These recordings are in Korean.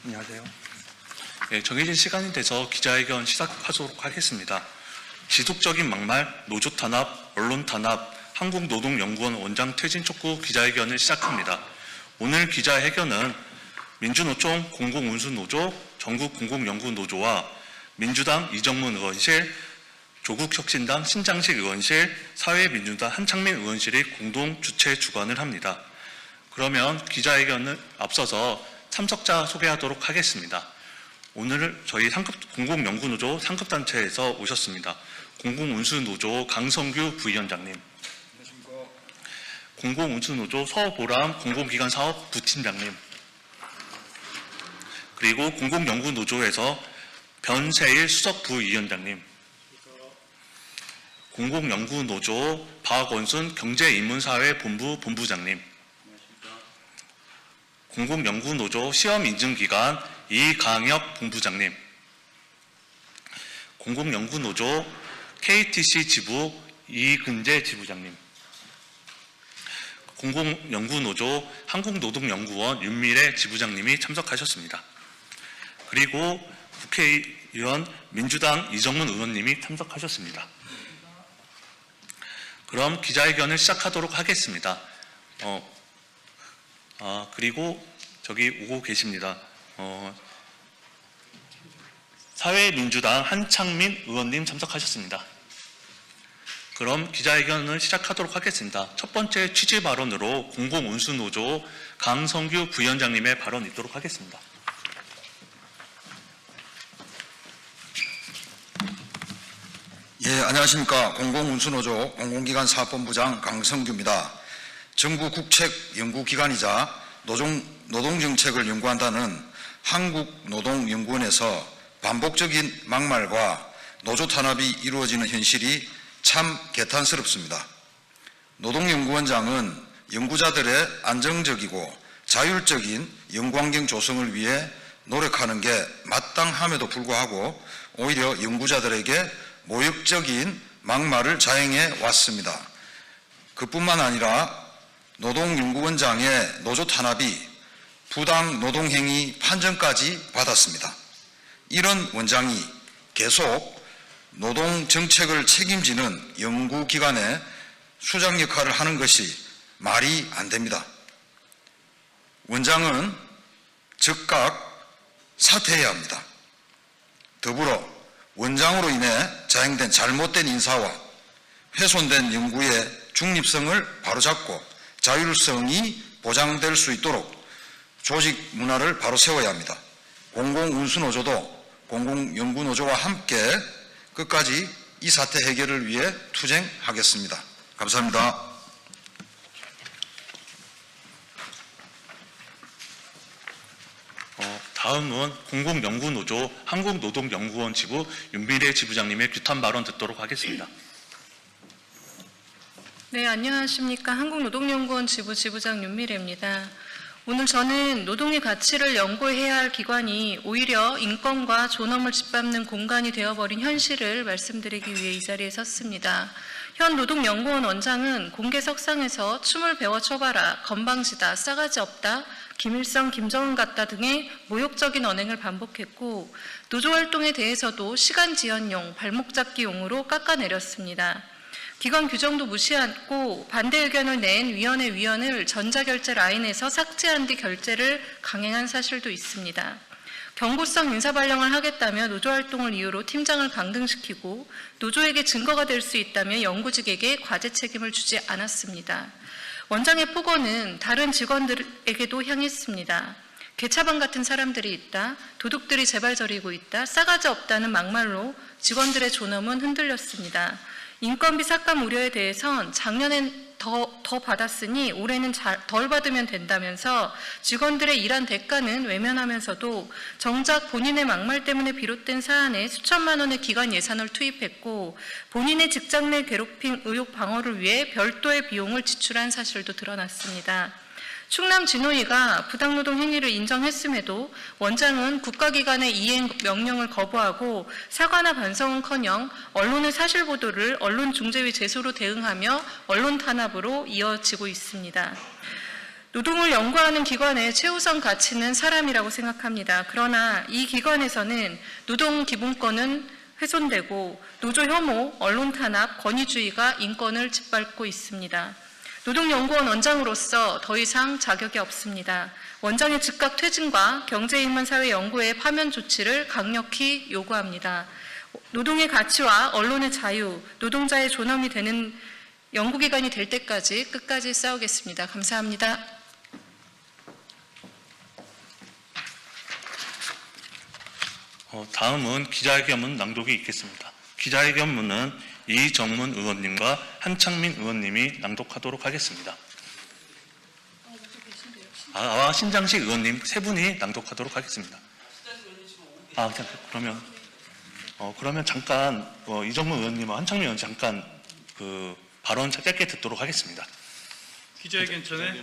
안녕하세요. 네, 정해진 시간이 돼서 기자회견 시작하도록 하겠습니다. 지속적인 막말, 노조 탄압, 언론 탄압, 한국노동연구원 원장 퇴진 촉구 기자회견을 시작합니다. 오늘 기자회견은 민주노총 공공운수노조, 전국공공연구노조와 민주당 이정문 의원실, 조국혁신당 신장식 의원실, 사회민주당 한창민 의원실이 공동 주최 주관을 합니다. 그러면 기자회견을 앞서서 참석자 소개하도록 하겠습니다. 오늘 저희 공공연구노조 상급단체에서 오셨습니다. 공공운수노조 강성규 부위원장님, 공공운수노조 서보람 공공기관사업 부팀장님, 그리고 공공연구노조에서 변세일 수석 부위원장님, 공공연구노조 박원순 경제인문사회본부 본부장님, 공공연구노조 시험인증기관 이강혁 본부장님, 공공연구노조 KTC 지부 이근재 지부장님, 공공연구노조 한국노동연구원 윤미래 지부장님이 참석하셨습니다. 그리고 국회의원 민주당 이정문 의원님이 참석하셨습니다. 그럼 기자회견을 시작하도록 하겠습니다. 그리고 저기 오고 계십니다. 사회민주당 한창민 의원님 참석하셨습니다. 그럼 기자회견을 시작하도록 하겠습니다. 첫 번째 취지 발언으로 공공운수노조 강성규 부위원장님의 발언 있도록 하겠습니다. 예, 안녕하십니까. 공공운수노조 공공기관사업본부장 강성규입니다. 정부 국책연구기관이자 노동정책을 연구한다는 한국노동연구원에서 반복적인 막말과 노조 탄압이 이루어지는 현실이 참 개탄스럽습니다. 노동연구원장은 연구자들의 안정적이고 자율적인 연구환경 조성을 위해 노력하는 게 마땅함에도 불구하고 오히려 연구자들에게 모욕적인 막말을 자행해 왔습니다. 그뿐만 아니라 노동연구원장의 노조 탄압이 부당 노동행위 판정까지 받았습니다. 이런 원장이 계속 노동정책을 책임지는 연구기관의 수장 역할을 하는 것이 말이 안 됩니다. 원장은 즉각 사퇴해야 합니다. 더불어 원장으로 인해 자행된 잘못된 인사와 훼손된 연구의 중립성을 바로잡고 자율성이 보장될 수 있도록 조직 문화를 바로 세워야 합니다. 공공운수노조도 공공연구노조와 함께 끝까지 이 사태 해결을 위해 투쟁하겠습니다. 감사합니다. 다음은 공공연구노조 한국노동연구원 지부 윤미래 지부장님의 규탄 발언 듣도록 하겠습니다. 네, 안녕하십니까. 한국노동연구원 지부 지부장 윤미래입니다. 오늘 저는 노동의 가치를 연구해야 할 기관이 오히려 인권과 존엄을 짓밟는 공간이 되어버린 현실을 말씀드리기 위해 이 자리에 섰습니다. 현 노동연구원 원장은 공개석상에서 춤을 배워 춰봐라, 건방지다, 싸가지 없다, 김일성, 김정은 같다 등의 모욕적인 언행을 반복했고 노조활동에 대해서도 시간 지연용, 발목 잡기용으로 깎아내렸습니다. 기관 규정도 무시하고 반대 의견을 낸 위원을 전자결제 라인에서 삭제한 뒤 결제를 강행한 사실도 있습니다. 경고성 인사발령을 하겠다며 노조활동을 이유로 팀장을 강등시키고 노조에게 증거가 될 수 있다며 연구직에게 과제 책임을 주지 않았습니다. 원장의 폭언은 다른 직원들에게도 향했습니다. 개차반 같은 사람들이 있다, 도둑들이 제발저리고 있다, 싸가지 없다는 막말로 직원들의 존엄은 흔들렸습니다. 인건비 삭감 우려에 대해선 작년엔 더 받았으니 올해는 덜 받으면 된다면서 직원들의 일한 대가는 외면하면서도 정작 본인의 막말 때문에 비롯된 사안에 수천만 원의 기관 예산을 투입했고 본인의 직장 내 괴롭힘 의혹 방어를 위해 별도의 비용을 지출한 사실도 드러났습니다. 충남 진호위가 부당노동 행위를 인정했음에도 원장은 국가기관의 이행 명령을 거부하고 사과나 반성은커녕 언론의 사실 보도를 언론중재위 제소로 대응하며 언론 탄압으로 이어지고 있습니다. 노동을 연구하는 기관의 최우선 가치는 사람이라고 생각합니다. 그러나 이 기관에서는 노동 기본권은 훼손되고 노조 혐오, 언론 탄압, 권위주의가 인권을 짓밟고 있습니다. 노동연구원 원장으로서 더 이상 자격이 없습니다. 원장의 즉각 퇴진과 경제인문사회 연구의 파면 조치를 강력히 요구합니다. 노동의 가치와 언론의 자유, 노동자의 존엄이 되는 연구기관이 될 때까지 끝까지 싸우겠습니다. 감사합니다. 다음은 기자회견문 낭독이 있겠습니다. 기자회견문은 이정문 의원님과 한창민 의원님이 낭독하도록 하겠습니다. 신장식 의원님 세 분이 낭독하도록 하겠습니다. 그러면 잠깐 이정문 의원님과 한창민 의원 잠깐 발언 짧게 듣도록 하겠습니다. 기자회견 전에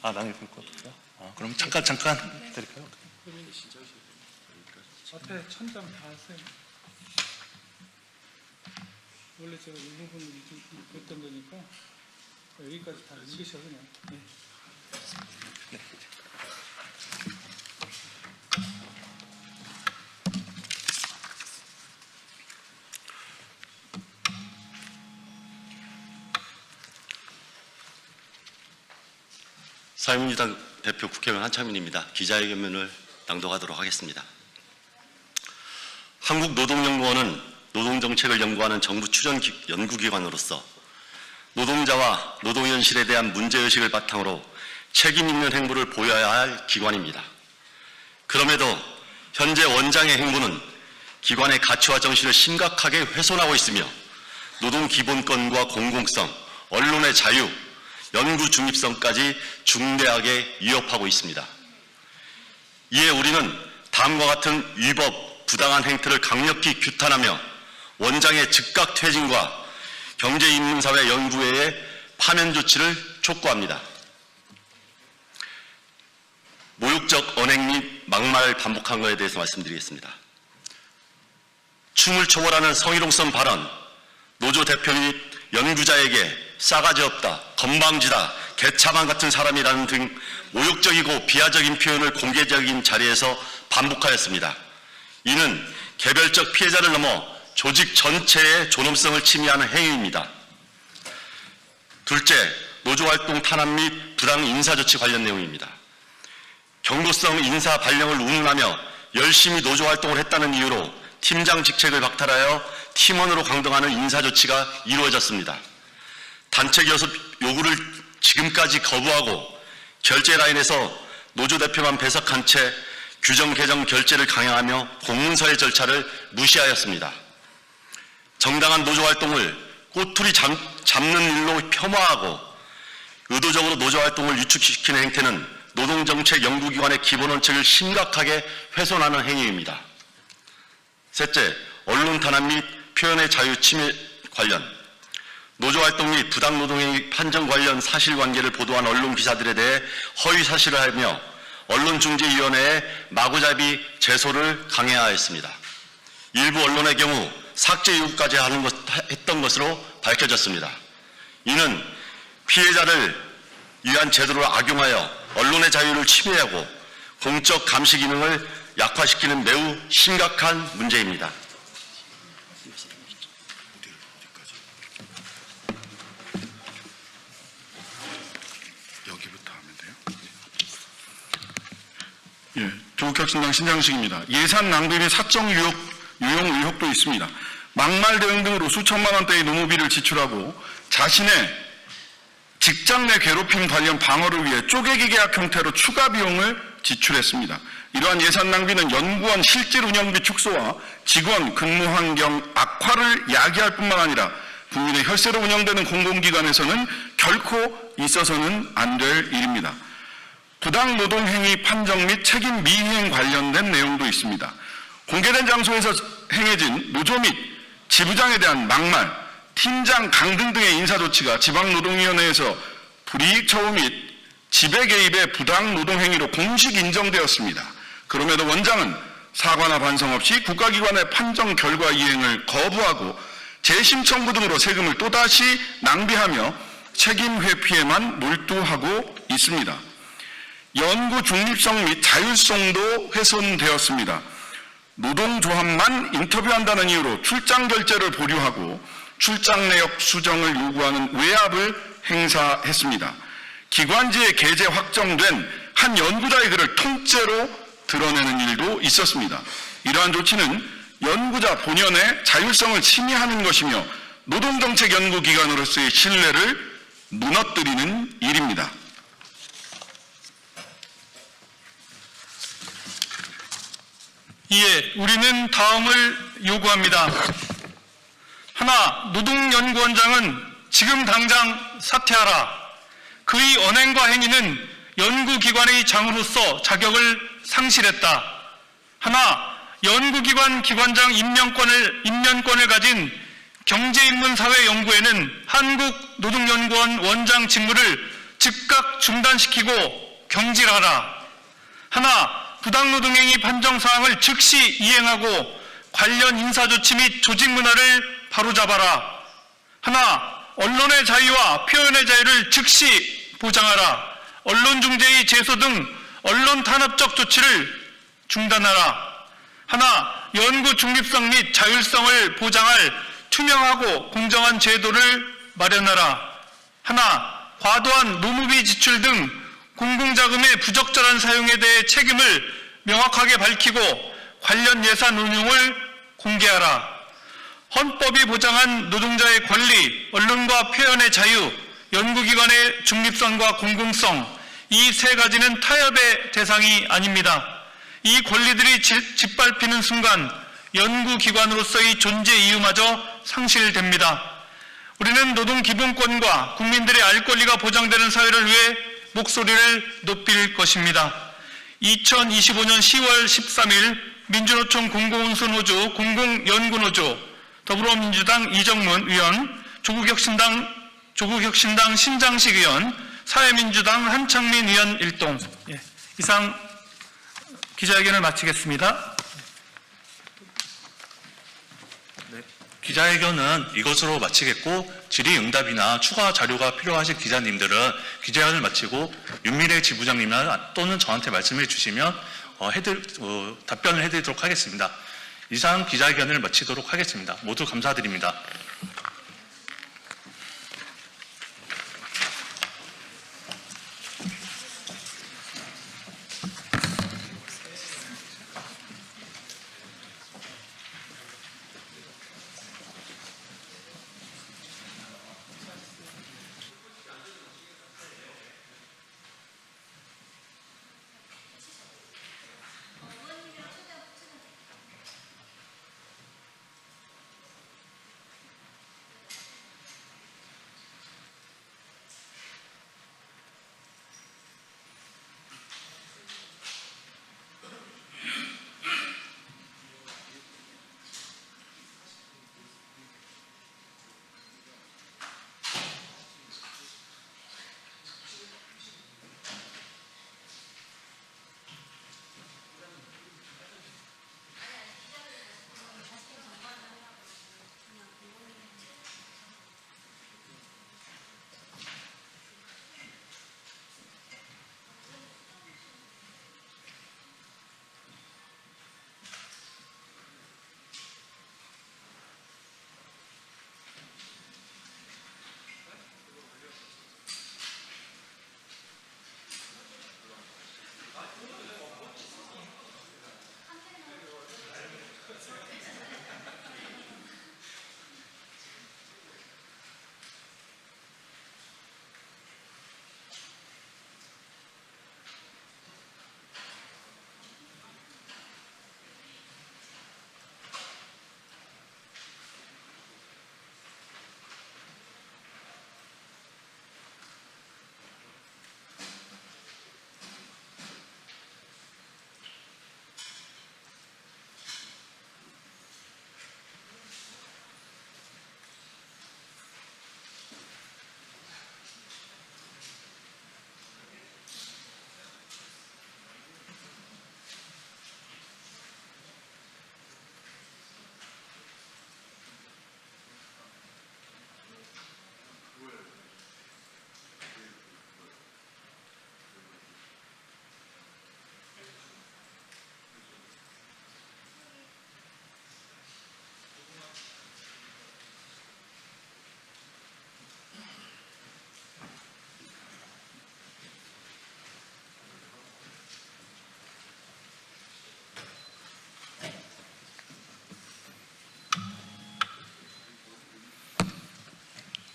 나눌 거요? 그럼 잠깐 드릴까요? 앞에 천장 다 하세요. 원래 제가 이 부분을 했던 거니까 여기까지 다 읽으셔도 그냥. 네. 사회민주당 대표 국회의원 한창민입니다. 기자회견문을 낭독하도록 하겠습니다. 한국노동연구원은 노동정책을 연구하는 정부 출연 연구기관으로서 노동자와 노동현실에 대한 문제의식을 바탕으로 책임 있는 행보를 보여야 할 기관입니다. 그럼에도 현재 원장의 행보는 기관의 가치와 정신을 심각하게 훼손하고 있으며 노동기본권과 공공성, 언론의 자유, 연구 중립성까지 중대하게 위협하고 있습니다. 이에 우리는 다음과 같은 위법, 부당한 행태를 강력히 규탄하며 원장의 즉각 퇴진과 경제인문사회 연구회의 파면 조치를 촉구합니다. 모욕적 언행 및 막말을 반복한 것에 대해서 말씀드리겠습니다. 춤을 초월하는 성희롱성 발언, 노조 대표 및 연구자에게 싸가지 없다, 건방지다, 개차반 같은 사람이라는 등 모욕적이고 비하적인 표현을 공개적인 자리에서 반복하였습니다. 이는 개별적 피해자를 넘어 조직 전체의 존엄성을 침해하는 행위입니다. 둘째, 노조활동 탄압 및 부당 인사조치 관련 내용입니다. 경고성 인사 발령을 운운하며 열심히 노조활동을 했다는 이유로 팀장 직책을 박탈하여 팀원으로 강등하는 인사조치가 이루어졌습니다. 단체 교섭 요구를 지금까지 거부하고 결제 라인에서 노조 대표만 배석한 채 규정 개정 결재를 강행하며 공문서의 절차를 무시하였습니다. 정당한 노조활동을 꼬투리 잡는 일로 폄하하고 의도적으로 노조활동을 위축시키는 행태는 노동정책 연구기관의 기본원칙을 심각하게 훼손하는 행위입니다. 셋째, 언론 탄압 및 표현의 자유 침해 관련 노조활동 및 부당노동행위 판정 관련 사실관계를 보도한 언론 기사들에 대해 허위 사실을 하며 언론중재위원회에 마구잡이 제소를 강행하였습니다. 일부 언론의 경우 삭제 요구까지 했던 것으로 밝혀졌습니다. 이는 피해자를 위한 제도를 악용하여 언론의 자유를 침해하고 공적 감시 기능을 약화시키는 매우 심각한 문제입니다. 여기부터 하면 돼요? 예, 조국혁신당 신장식입니다. 예산 낭비 및 사적 유용 의혹도 있습니다. 막말 대응 등으로 수천만 원대의 노무비를 지출하고 자신의 직장 내 괴롭힘 관련 방어를 위해 쪼개기 계약 형태로 추가 비용을 지출했습니다. 이러한 예산 낭비는 연구원 실질 운영비 축소와 직원 근무 환경 악화를 야기할 뿐만 아니라 국민의 혈세로 운영되는 공공기관에서는 결코 있어서는 안 될 일입니다. 부당 노동행위 판정 및 책임 미이행 관련된 내용도 있습니다. 공개된 장소에서 행해진 노조 및 지부장에 대한 막말, 팀장 강등 등의 인사조치가 지방노동위원회에서 불이익 처우 및 지배 개입의 부당 노동행위로 공식 인정되었습니다. 그럼에도 원장은 사과나 반성 없이 국가기관의 판정 결과 이행을 거부하고 재심 청구 등으로 세금을 또다시 낭비하며 책임 회피에만 몰두하고 있습니다. 연구 중립성 및 자율성도 훼손되었습니다. 노동조합만 인터뷰한다는 이유로 출장 결제를 보류하고 출장 내역 수정을 요구하는 외압을 행사했습니다. 기관지에 게재 확정된 한 연구자의 글을 통째로 드러내는 일도 있었습니다. 이러한 조치는 연구자 본연의 자율성을 침해하는 것이며 노동정책연구기관으로서의 신뢰를 무너뜨리는 일입니다. 이에 우리는 다음을 요구합니다. 하나, 노동연구원장은 지금 당장 사퇴하라. 그의 언행과 행위는 연구기관의 장으로서 자격을 상실했다. 하나, 연구기관 기관장 임명권을 가진 경제인문사회연구회는 한국노동연구원 원장 직무를 즉각 중단시키고 경질하라. 하나, 부당노동행위 판정사항을 즉시 이행하고 관련 인사조치 및 조직문화를 바로잡아라. 하나, 언론의 자유와 표현의 자유를 즉시 보장하라. 언론중재의 제소 등 언론 탄압적 조치를 중단하라. 하나, 연구 중립성 및 자율성을 보장할 투명하고 공정한 제도를 마련하라. 하나, 과도한 노무비 지출 등 공공자금의 부적절한 사용에 대해 책임을 명확하게 밝히고 관련 예산 운용을 공개하라. 헌법이 보장한 노동자의 권리, 언론과 표현의 자유, 연구기관의 중립성과 공공성, 이 세 가지는 타협의 대상이 아닙니다. 이 권리들이 짓밟히는 순간 연구기관으로서의 존재 이유마저 상실됩니다. 우리는 노동기본권과 국민들의 알 권리가 보장되는 사회를 위해 목소리를 높일 것입니다. 2025년 10월 13일 민주노총 공공운수노조 공공연구노조 더불어민주당 이정문 의원, 조국혁신당 신장식 의원, 사회민주당 한창민 의원 일동. 이상 기자회견을 마치겠습니다. 기자회견은 이것으로 마치겠고 질의응답이나 추가 자료가 필요하신 기자님들은 기자회견을 마치고 윤미래 지부장님이나 또는 저한테 말씀해 주시면 답변을 해드리도록 하겠습니다. 이상 기자회견을 마치도록 하겠습니다. 모두 감사드립니다.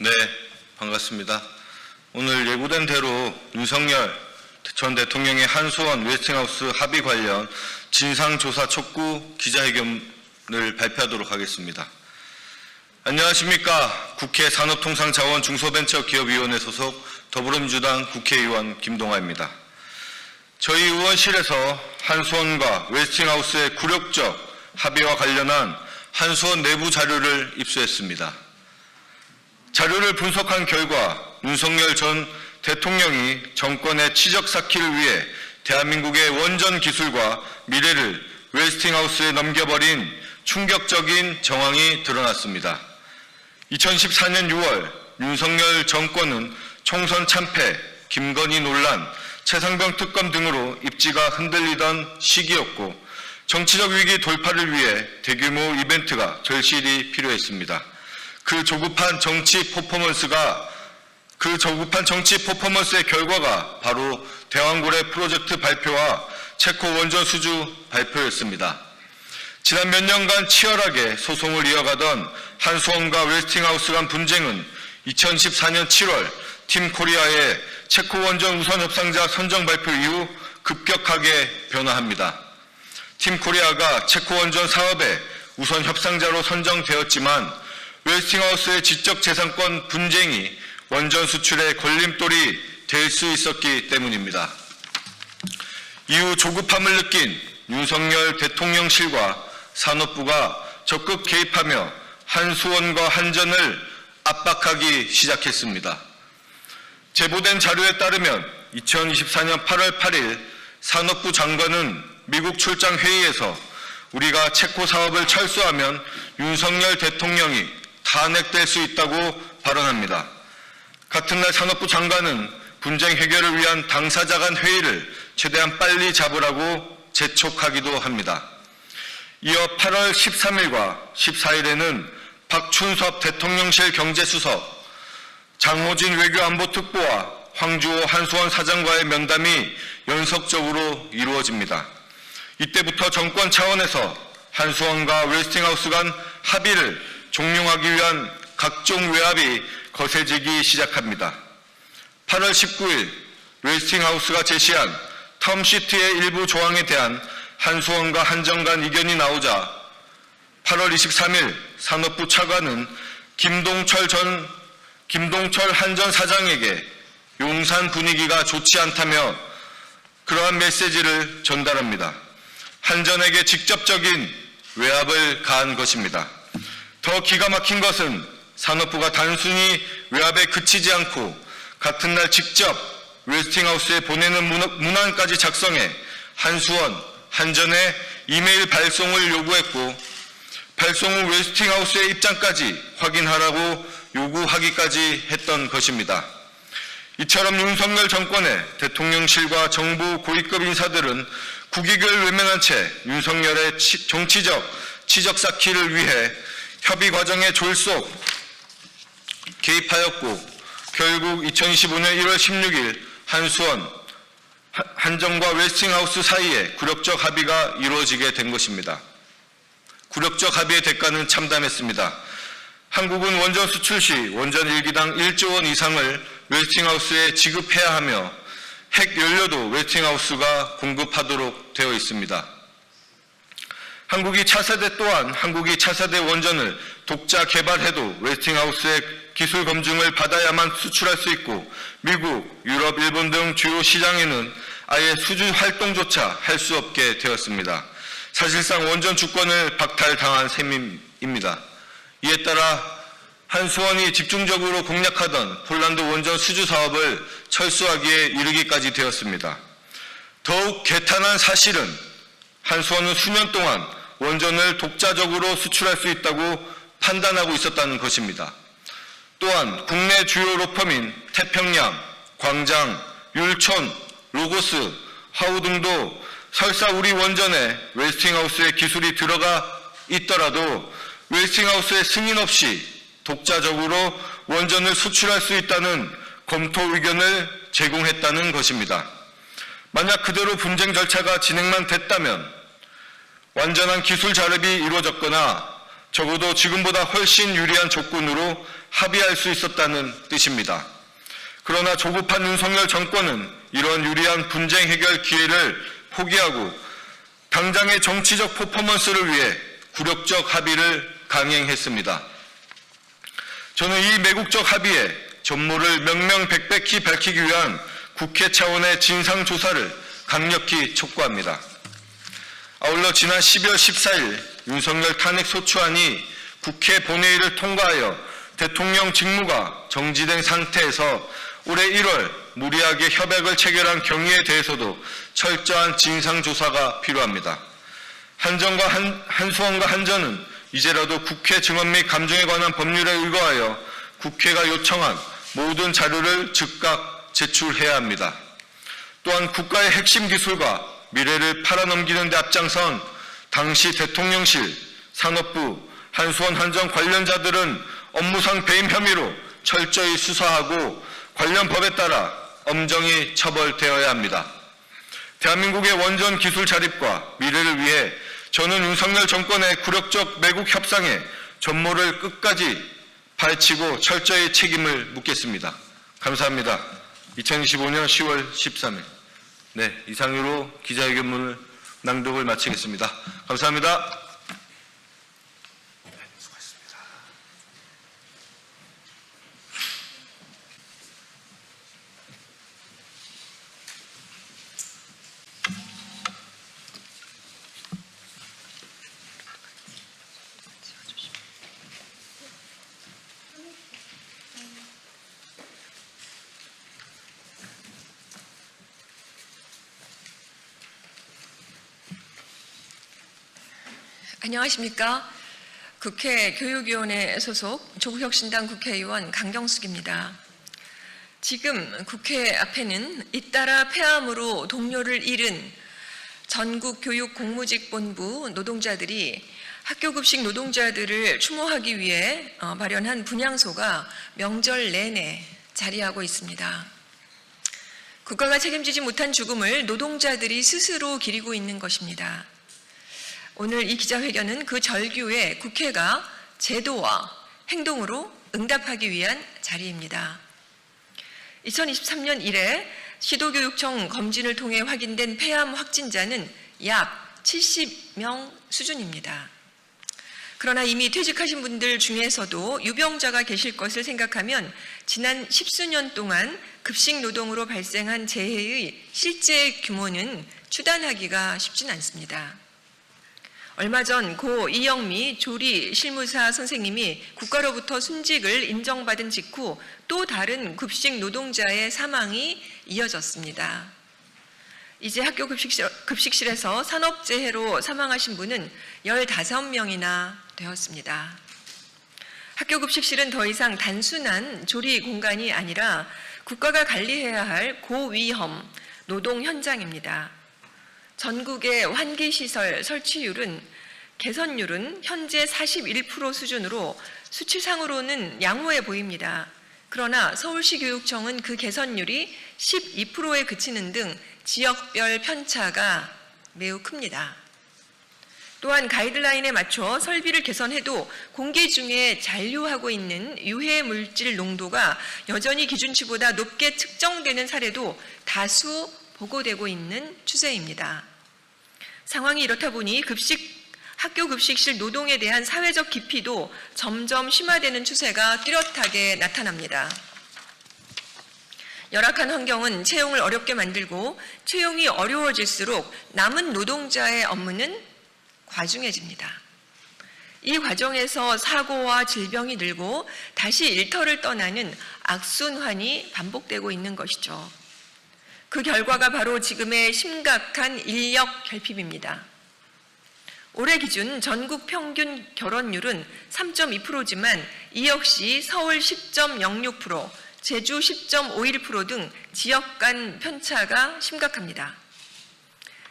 네, 반갑습니다. 오늘 예고된 대로 윤석열 전 대통령의 한수원 웨스팅하우스 합의 관련 진상조사 촉구 기자회견을 발표하도록 하겠습니다. 안녕하십니까. 국회 산업통상자원중소벤처기업위원회 소속 더불어민주당 국회의원 김동아입니다. 저희 의원실에서 한수원과 웨스팅하우스의 굴욕적 합의와 관련한 한수원 내부 자료를 입수했습니다. 자료를 분석한 결과 윤석열 전 대통령이 정권의 치적 쌓기를 위해 대한민국의 원전 기술과 미래를 웨스팅하우스에 넘겨버린 충격적인 정황이 드러났습니다. 2014년 6월 윤석열 정권은 총선 참패, 김건희 논란, 최상병 특검 등으로 입지가 흔들리던 시기였고 정치적 위기 돌파를 위해 대규모 이벤트가 절실히 필요했습니다. 그 조급한 정치 퍼포먼스의 결과가 바로 대왕고래 프로젝트 발표와 체코 원전 수주 발표였습니다. 지난 몇 년간 치열하게 소송을 이어가던 한수원과 웨스팅하우스 간 분쟁은 2014년 7월 팀코리아의 체코 원전 우선 협상자 선정 발표 이후 급격하게 변화합니다. 팀코리아가 체코 원전 사업의 우선 협상자로 선정되었지만 웨스팅하우스의 지적재산권 분쟁이 원전 수출의 걸림돌이 될 수 있었기 때문입니다. 이후 조급함을 느낀 윤석열 대통령실과 산업부가 적극 개입하며 한수원과 한전을 압박하기 시작했습니다. 제보된 자료에 따르면 2024년 8월 8일 산업부 장관은 미국 출장 회의에서 우리가 체코 사업을 철수하면 윤석열 대통령이 탄핵될 수 있다고 발언합니다. 같은 날 산업부 장관은 분쟁 해결을 위한 당사자 간 회의를 최대한 빨리 잡으라고 재촉하기도 합니다. 이어 8월 13일과 14일에는 박춘섭 대통령실 경제수석, 장호진 외교안보특보와 황주호 한수원 사장과의 면담이 연속적으로 이루어집니다. 이때부터 정권 차원에서 한수원과 웨스팅하우스 간 합의를 종용하기 위한 각종 외압이 거세지기 시작합니다. 8월 19일 웨스팅하우스가 제시한 텀시트의 일부 조항에 대한 한수원과 한전 간 이견이 나오자 8월 23일 산업부 차관은 김동철 한전 사장에게 용산 분위기가 좋지 않다며 그러한 메시지를 전달합니다. 한전에게 직접적인 외압을 가한 것입니다. 더 기가 막힌 것은 산업부가 단순히 외압에 그치지 않고 같은 날 직접 웨스팅하우스에 보내는 문안까지 작성해 한수원, 한전에 이메일 발송을 요구했고 발송 후 웨스팅하우스의 입장까지 확인하라고 요구하기까지 했던 것입니다. 이처럼 윤석열 정권의 대통령실과 정부 고위급 인사들은 국익을 외면한 채 윤석열의 정치적 치적 쌓기를 위해 협의 과정에 졸속 개입하였고 결국 2025년 1월 16일 한수원, 한전과 웨스팅하우스 사이에 굴욕적 합의가 이루어지게 된 것입니다. 굴욕적 합의의 대가는 참담했습니다. 한국은 원전 수출 시 원전 1기당 1조 원 이상을 웨스팅하우스에 지급해야 하며 핵 연료도 웨스팅하우스가 공급하도록 되어 있습니다. 한국이 차세대 원전을 독자 개발해도 웨스팅하우스의 기술 검증을 받아야만 수출할 수 있고 미국, 유럽, 일본 등 주요 시장에는 아예 수주 활동조차 할 수 없게 되었습니다. 사실상 원전 주권을 박탈당한 셈입니다. 이에 따라 한수원이 집중적으로 공략하던 폴란드 원전 수주 사업을 철수하기에 이르기까지 되었습니다. 더욱 개탄한 사실은 한수원은 수년 동안 원전을 독자적으로 수출할 수 있다고 판단하고 있었다는 것입니다. 또한 국내 주요 로펌인 태평양, 광장, 율촌, 로고스, 하우 등도 설사 우리 원전에 웨스팅하우스의 기술이 들어가 있더라도 웨스팅하우스의 승인 없이 독자적으로 원전을 수출할 수 있다는 검토 의견을 제공했다는 것입니다. 만약 그대로 분쟁 절차가 진행만 됐다면 완전한 기술 자립이 이루어졌거나 적어도 지금보다 훨씬 유리한 조건으로 합의할 수 있었다는 뜻입니다. 그러나 조급한 윤석열 정권은 이런 유리한 분쟁 해결 기회를 포기하고 당장의 정치적 퍼포먼스를 위해 굴욕적 합의를 강행했습니다. 저는 이 매국적 합의에 전모를 명명백백히 밝히기 위한 국회 차원의 진상조사를 강력히 촉구합니다. 아울러 지난 12월 14일 윤석열 탄핵소추안이 국회 본회의를 통과하여 대통령 직무가 정지된 상태에서 올해 1월 무리하게 협약을 체결한 경위에 대해서도 철저한 진상조사가 필요합니다. 한수원과 한전은 이제라도 국회 증언 및 감정에 관한 법률에 의거하여 국회가 요청한 모든 자료를 즉각 제출해야 합니다. 또한 국가의 핵심 기술과 미래를 팔아넘기는 데 앞장선 당시 대통령실, 산업부, 한수원 한전 관련자들은 업무상 배임 혐의로 철저히 수사하고 관련 법에 따라 엄정히 처벌되어야 합니다. 대한민국의 원전 기술 자립과 미래를 위해 저는 윤석열 정권의 굴욕적 매국 협상에 전모를 끝까지 파헤치고 철저히 책임을 묻겠습니다. 감사합니다. 2025년 10월 13일. 네, 이상으로 기자회견문을 낭독을 마치겠습니다. 감사합니다. 안녕하십니까. 국회 교육위원회 소속 조국혁신당 국회의원 강경숙입니다. 지금 국회 앞에는 잇따라 폐암으로 동료를 잃은 전국교육공무직본부 노동자들이 학교급식 노동자들을 추모하기 위해 마련한 분향소가 명절 내내 자리하고 있습니다. 국가가 책임지지 못한 죽음을 노동자들이 스스로 기리고 있는 것입니다. 오늘 이 기자회견은 그 절규에 국회가 제도와 행동으로 응답하기 위한 자리입니다. 2023년 이래 시도교육청 검진을 통해 확인된 폐암 확진자는 약 70명 수준입니다. 그러나 이미 퇴직하신 분들 중에서도 유병자가 계실 것을 생각하면 지난 10수년 동안 급식 노동으로 발생한 재해의 실제 규모는 추단하기가 쉽진 않습니다. 얼마 전 고 이영미 조리 실무사 선생님이 국가로부터 순직을 인정받은 직후 또 다른 급식 노동자의 사망이 이어졌습니다. 이제 학교 급식실에서 산업재해로 사망하신 분은 15명이나 되었습니다. 학교 급식실은 더 이상 단순한 조리 공간이 아니라 국가가 관리해야 할 고위험 노동 현장입니다. 전국의 환기시설 설치율은 개선율은 현재 41% 수준으로 수치상으로는 양호해 보입니다. 그러나 서울시 교육청은 그 개선율이 12%에 그치는 등 지역별 편차가 매우 큽니다. 또한 가이드라인에 맞춰 설비를 개선해도 공기 중에 잔류하고 있는 유해 물질 농도가 여전히 기준치보다 높게 측정되는 사례도 다수 보고되고 있는 추세입니다. 상황이 이렇다 보니 학교 급식실 노동에 대한 사회적 기피도 점점 심화되는 추세가 뚜렷하게 나타납니다. 열악한 환경은 채용을 어렵게 만들고 채용이 어려워질수록 남은 노동자의 업무는 과중해집니다. 이 과정에서 사고와 질병이 늘고 다시 일터를 떠나는 악순환이 반복되고 있는 것이죠. 그 결과가 바로 지금의 심각한 인력 결핍입니다. 올해 기준 전국 평균 결혼율은 3.2%지만 이 역시 서울 10.06%, 제주 10.51% 등 지역 간 편차가 심각합니다.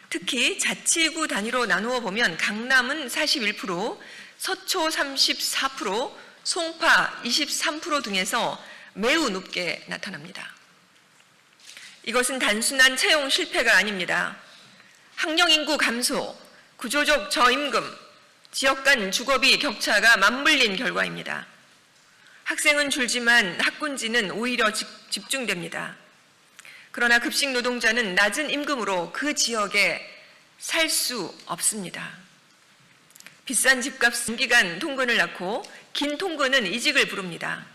특히 자치구 단위로 나누어 보면 강남은 41%, 서초 34%, 송파 23% 등에서 매우 높게 나타납니다. 이것은 단순한 채용 실패가 아닙니다. 학령 인구 감소, 구조적 저임금, 지역 간 주거비 격차가 맞물린 결과입니다. 학생은 줄지만 학군지는 오히려 집중됩니다. 그러나 급식 노동자는 낮은 임금으로 그 지역에 살 수 없습니다. 비싼 집값 장기간 통근을 낳고 긴 통근은 이직을 부릅니다.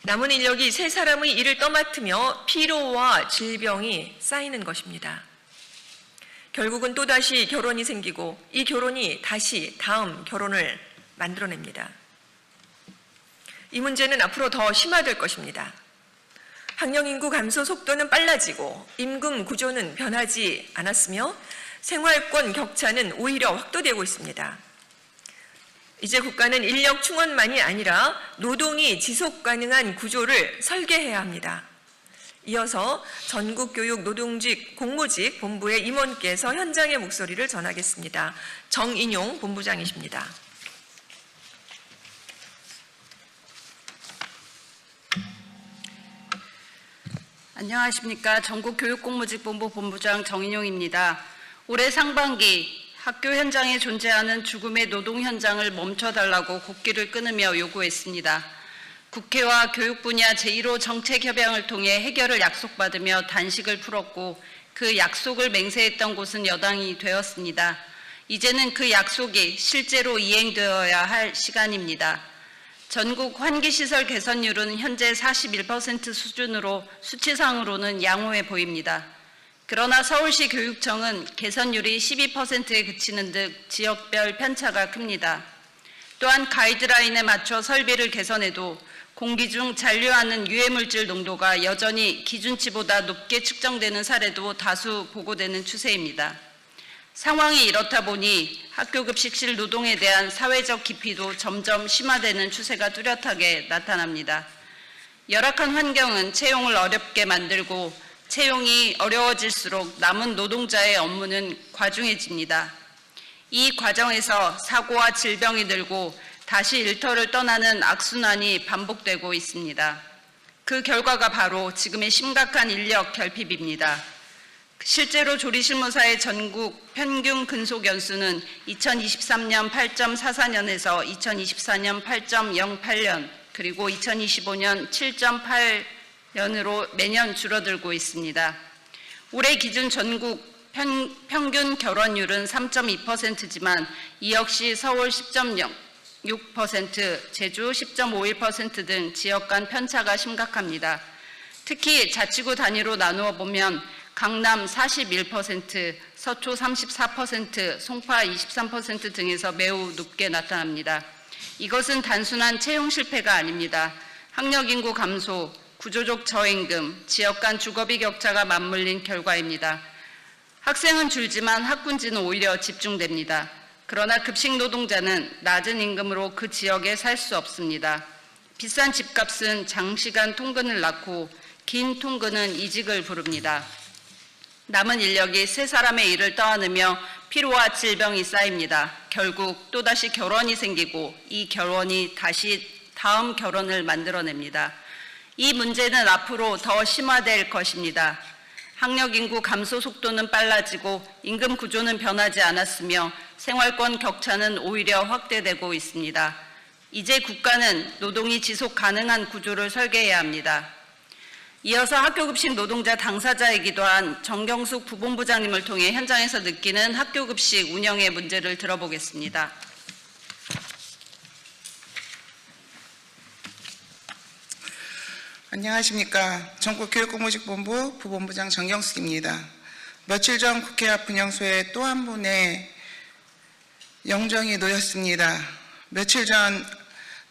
남은 인력이 세 사람의 일을 떠맡으며 피로와 질병이 쌓이는 것입니다. 결국은 또다시 결혼이 생기고 이 결혼이 다시 다음 결혼을 만들어냅니다. 이 문제는 앞으로 더 심화될 것입니다. 학령인구 감소 속도는 빨라지고 임금 구조는 변하지 않았으며 생활권 격차는 오히려 확대되고 있습니다. 이제 국가는 인력 충원만이 아니라 노동이 지속 가능한 구조를 설계해야 합니다. 이어서 전국교육 노동직 공무직 본부의 임원께서 현장의 목소리를 전하겠습니다. 정인용 본부장이십니다. 안녕하십니까. 전국교육공무직본부 본부장 정인용입니다. 올해 상반기 학교 현장에 존재하는 죽음의 노동 현장을 멈춰달라고 국기를 끊으며 요구했습니다. 국회와 교육 분야 제1호 정책협약을 통해 해결을 약속받으며 단식을 풀었고 그 약속을 맹세했던 곳은 여당이 되었습니다. 이제는 그 약속이 실제로 이행되어야 할 시간입니다. 전국 환기시설 개선율은 현재 41% 수준으로 수치상으로는 양호해 보입니다. 그러나 서울시 교육청은 개선율이 12%에 그치는 등 지역별 편차가 큽니다. 또한 가이드라인에 맞춰 설비를 개선해도 공기 중 잔류하는 유해물질 농도가 여전히 기준치보다 높게 측정되는 사례도 다수 보고되는 추세입니다. 상황이 이렇다 보니 학교급식실 노동에 대한 사회적 기피도 점점 심화되는 추세가 뚜렷하게 나타납니다. 열악한 환경은 채용을 어렵게 만들고 채용이 어려워질수록 남은 노동자의 업무는 과중해집니다. 이 과정에서 사고와 질병이 늘고 다시 일터를 떠나는 악순환이 반복되고 있습니다. 그 결과가 바로 지금의 심각한 인력 결핍입니다. 실제로 조리실무사의 전국 평균 근속 연수는 2023년 8.44년에서 2024년 8.08년 그리고 2025년 7.8년으로 매년 줄어들고 있습니다. 올해 기준 전국 평균 결혼율은 3.2%지만 이 역시 서울 10.6%, 제주 10.51% 등 지역 간 편차가 심각합니다. 특히 자치구 단위로 나누어 보면 강남 41%, 서초 34%, 송파 23% 등에서 매우 높게 나타납니다. 이것은 단순한 채용 실패가 아닙니다. 학력 인구 감소, 구조적 저임금, 지역 간 주거비 격차가 맞물린 결과입니다. 학생은 줄지만 학군지는 오히려 집중됩니다. 그러나 급식 노동자는 낮은 임금으로 그 지역에 살 수 없습니다. 비싼 집값은 장시간 통근을 낳고 긴 통근은 이직을 부릅니다. 남은 인력이 세 사람의 일을 떠안으며 피로와 질병이 쌓입니다. 결국 또다시 결혼이 생기고 이 결혼이 다시 다음 결혼을 만들어냅니다. 이 문제는 앞으로 더 심화될 것입니다. 학력 인구 감소 속도는 빨라지고 임금 구조는 변하지 않았으며 생활권 격차는 오히려 확대되고 있습니다. 이제 국가는 노동이 지속 가능한 구조를 설계해야 합니다. 이어서 학교급식 노동자 당사자이기도 한 정경숙 부본부장님을 통해 현장에서 느끼는 학교급식 운영의 문제를 들어보겠습니다. 안녕하십니까. 전국교육공무직본부 부본부장 정경숙입니다. 며칠 전 국회 앞 분향소에 또 한 분의 영정이 놓였습니다. 며칠 전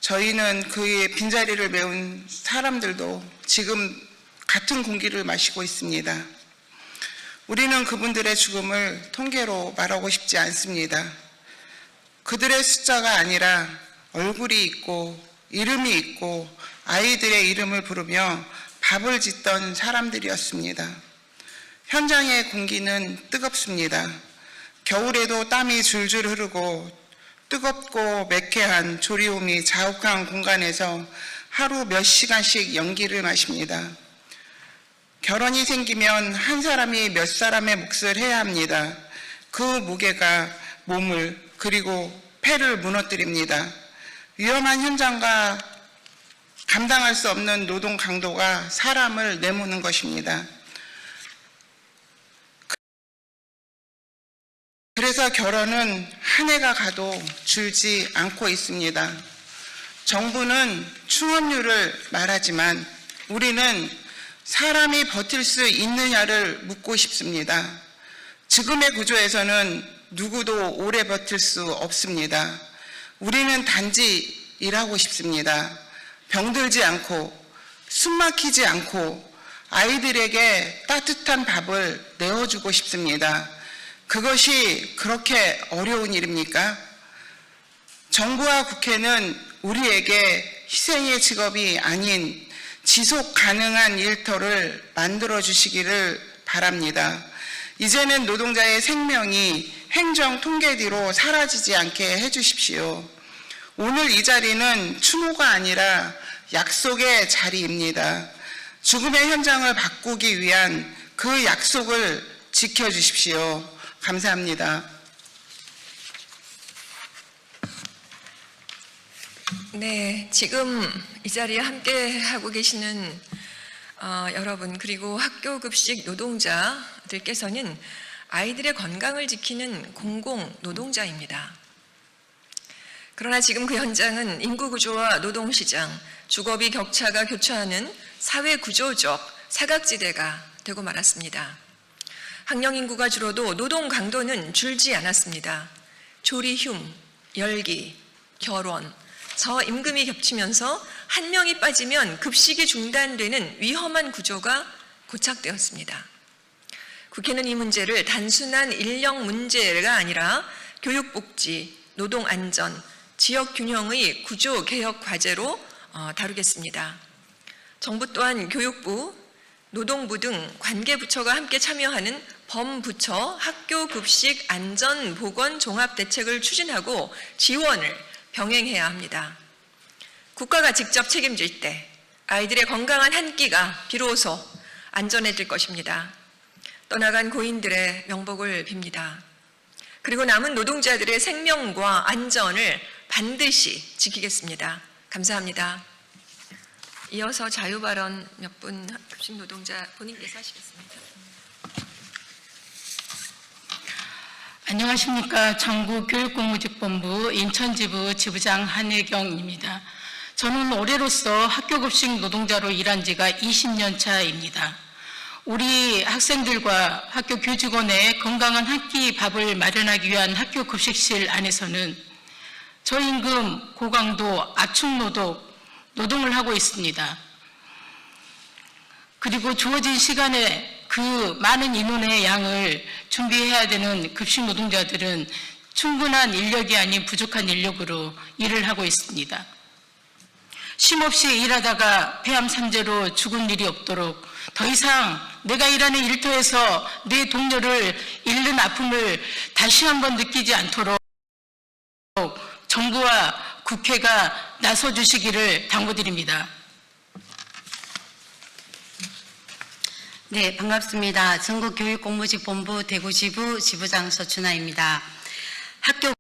저희는 그의 빈자리를 메운 사람들도 지금 같은 공기를 마시고 있습니다. 우리는 그분들의 죽음을 통계로 말하고 싶지 않습니다. 그들의 숫자가 아니라 얼굴이 있고 이름이 있고 아이들의 이름을 부르며 밥을 짓던 사람들이었습니다. 현장의 공기는 뜨겁습니다. 겨울에도 땀이 줄줄 흐르고 뜨겁고 매캐한 조리움이 자욱한 공간에서 하루 몇 시간씩 연기를 마십니다. 결혼이 생기면 한 사람이 몇 사람의 몫을 해야 합니다. 그 무게가 몸을 그리고 폐를 무너뜨립니다. 위험한 현장과 감당할 수 없는 노동 강도가 사람을 내모는 것입니다. 그래서 결혼은 한 해가 가도 줄지 않고 있습니다. 정부는 충원율을 말하지만 우리는 사람이 버틸 수 있느냐를 묻고 싶습니다. 지금의 구조에서는 누구도 오래 버틸 수 없습니다. 우리는 단지 일하고 싶습니다. 병들지 않고 숨 막히지 않고 아이들에게 따뜻한 밥을 내어주고 싶습니다. 그것이 그렇게 어려운 일입니까? 정부와 국회는 우리에게 희생의 직업이 아닌 지속 가능한 일터를 만들어 주시기를 바랍니다. 이제는 노동자의 생명이 행정 통계뒤로 사라지지 않게 해주십시오. 오늘 이 자리는 추모가 아니라 약속의 자리입니다. 죽음의 현장을 바꾸기 위한 그 약속을 지켜주십시오. 감사합니다. 네, 지금 이 자리에 함께 하고 계시는 여러분 그리고 학교 급식 노동자들께서는 아이들의 건강을 지키는 공공 노동자입니다. 그러나 지금 그 현장은 인구 구조와 노동 시장, 주거비 격차가 교차하는 사회 구조적 사각지대가 되고 말았습니다. 학령 인구가 줄어도 노동 강도는 줄지 않았습니다. 조리흉, 열기, 결혼, 저임금이 겹치면서 한 명이 빠지면 급식이 중단되는 위험한 구조가 고착되었습니다. 국회는 이 문제를 단순한 인력 문제가 아니라 교육복지, 노동안전, 지역균형의 구조개혁 과제로 다루겠습니다. 정부 또한 교육부, 노동부 등 관계부처가 함께 참여하는 범부처 학교급식 안전보건종합대책을 추진하고 지원을 병행해야 합니다. 국가가 직접 책임질 때 아이들의 건강한 한 끼가 비로소 안전해질 것입니다. 떠나간 고인들의 명복을 빕니다. 그리고 남은 노동자들의 생명과 안전을 반드시 지키겠습니다. 감사합니다. 이어서 자유발언 몇 분 급식 노동자 본인께서 하시겠습니다. 안녕하십니까. 전국교육공무직본부 인천지부 지부장 한혜경입니다. 저는 올해로서 학교급식 노동자로 일한 지가 20년 차입니다. 우리 학생들과 학교 교직원의 건강한 한 끼 밥을 마련하기 위한 학교 급식실 안에서는 저임금, 고강도, 압축노동을 하고 있습니다. 그리고 주어진 시간에 그 많은 인원의 양을 준비해야 되는 급식 노동자들은 충분한 인력이 아닌 부족한 인력으로 일을 하고 있습니다. 쉼없이 일하다가 폐암 산재로 죽은 일이 없도록 더 이상 내가 일하는 일터에서 내 동료를 잃는 아픔을 다시 한번 느끼지 않도록 정부와 국회가 나서주시기를 당부드립니다. 네, 반갑습니다. 전국교육공무직본부 대구지부 지부장 서춘아입니다. 학교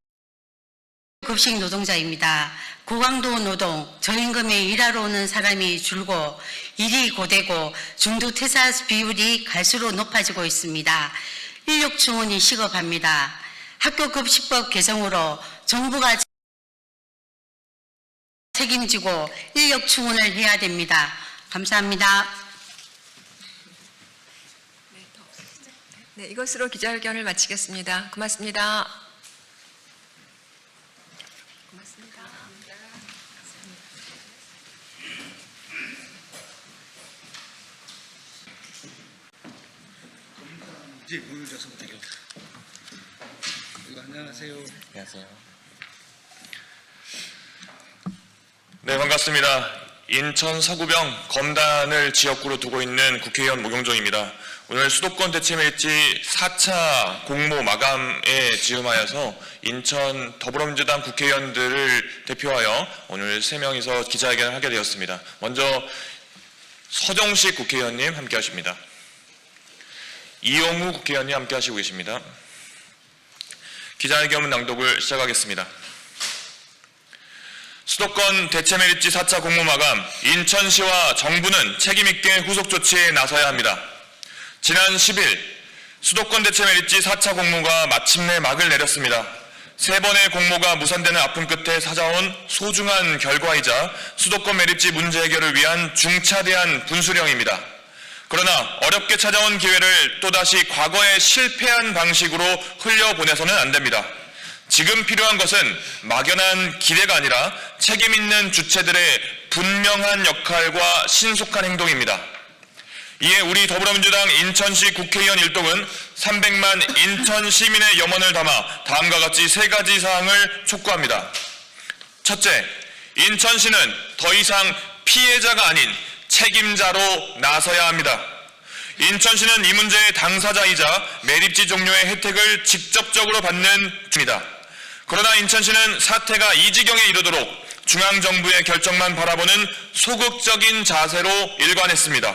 급식 노동자입니다. 고강도 노동, 저임금에 일하러 오는 사람이 줄고 일이 고되고 중도 퇴사 비율이 갈수록 높아지고 있습니다. 인력 충원이 시급합니다. 학교급식법 개정으로 정부가 책임지고 인력 충원을 해야 됩니다. 감사합니다. 네, 이것으로 기자회견을 마치겠습니다. 고맙습니다. 고맙습니다. 이제 보여줘서 되게. 안녕하세요. 안녕하세요. 네, 반갑습니다. 인천 서구병 검단을 지역구로 두고 있는 국회의원 모경종입니다. 오늘 수도권 대치매일지 4차 공모 마감에 지음하여서 인천 더불어민주당 국회의원들을 대표하여 오늘 3명이서 기자회견을 하게 되었습니다. 먼저 서정식 국회의원님 함께 하십니다. 이용우 국회의원님 함께 하시고 계십니다. 기자회견 낭독을 시작하겠습니다. 수도권 대체매립지 4차 공모마감, 인천시와 정부는 책임있게 후속 조치에 나서야 합니다. 지난 10일 수도권 대체매립지 4차 공모가 마침내 막을 내렸습니다. 3번의 공모가 무산되는 아픔 끝에 찾아온 소중한 결과이자 수도권 매립지 문제 해결을 위한 중차대한 분수령입니다. 그러나 어렵게 찾아온 기회를 또다시 과거에 실패한 방식으로 흘려보내서는 안 됩니다. 지금 필요한 것은 막연한 기대가 아니라 책임있는 주체들의 분명한 역할과 신속한 행동입니다. 이에 우리 더불어민주당 인천시 국회의원 일동은 300만 인천 시민의 염원을 담아 다음과 같이 3가지 사항을 촉구합니다. 첫째, 인천시는 더 이상 피해자가 아닌 책임자로 나서야 합니다. 인천시는 이 문제의 당사자이자 매립지 종료의 혜택을 직접적으로 받는 중입니다. 그러나 인천시는 사태가 이 지경에 이르도록 중앙정부의 결정만 바라보는 소극적인 자세로 일관했습니다.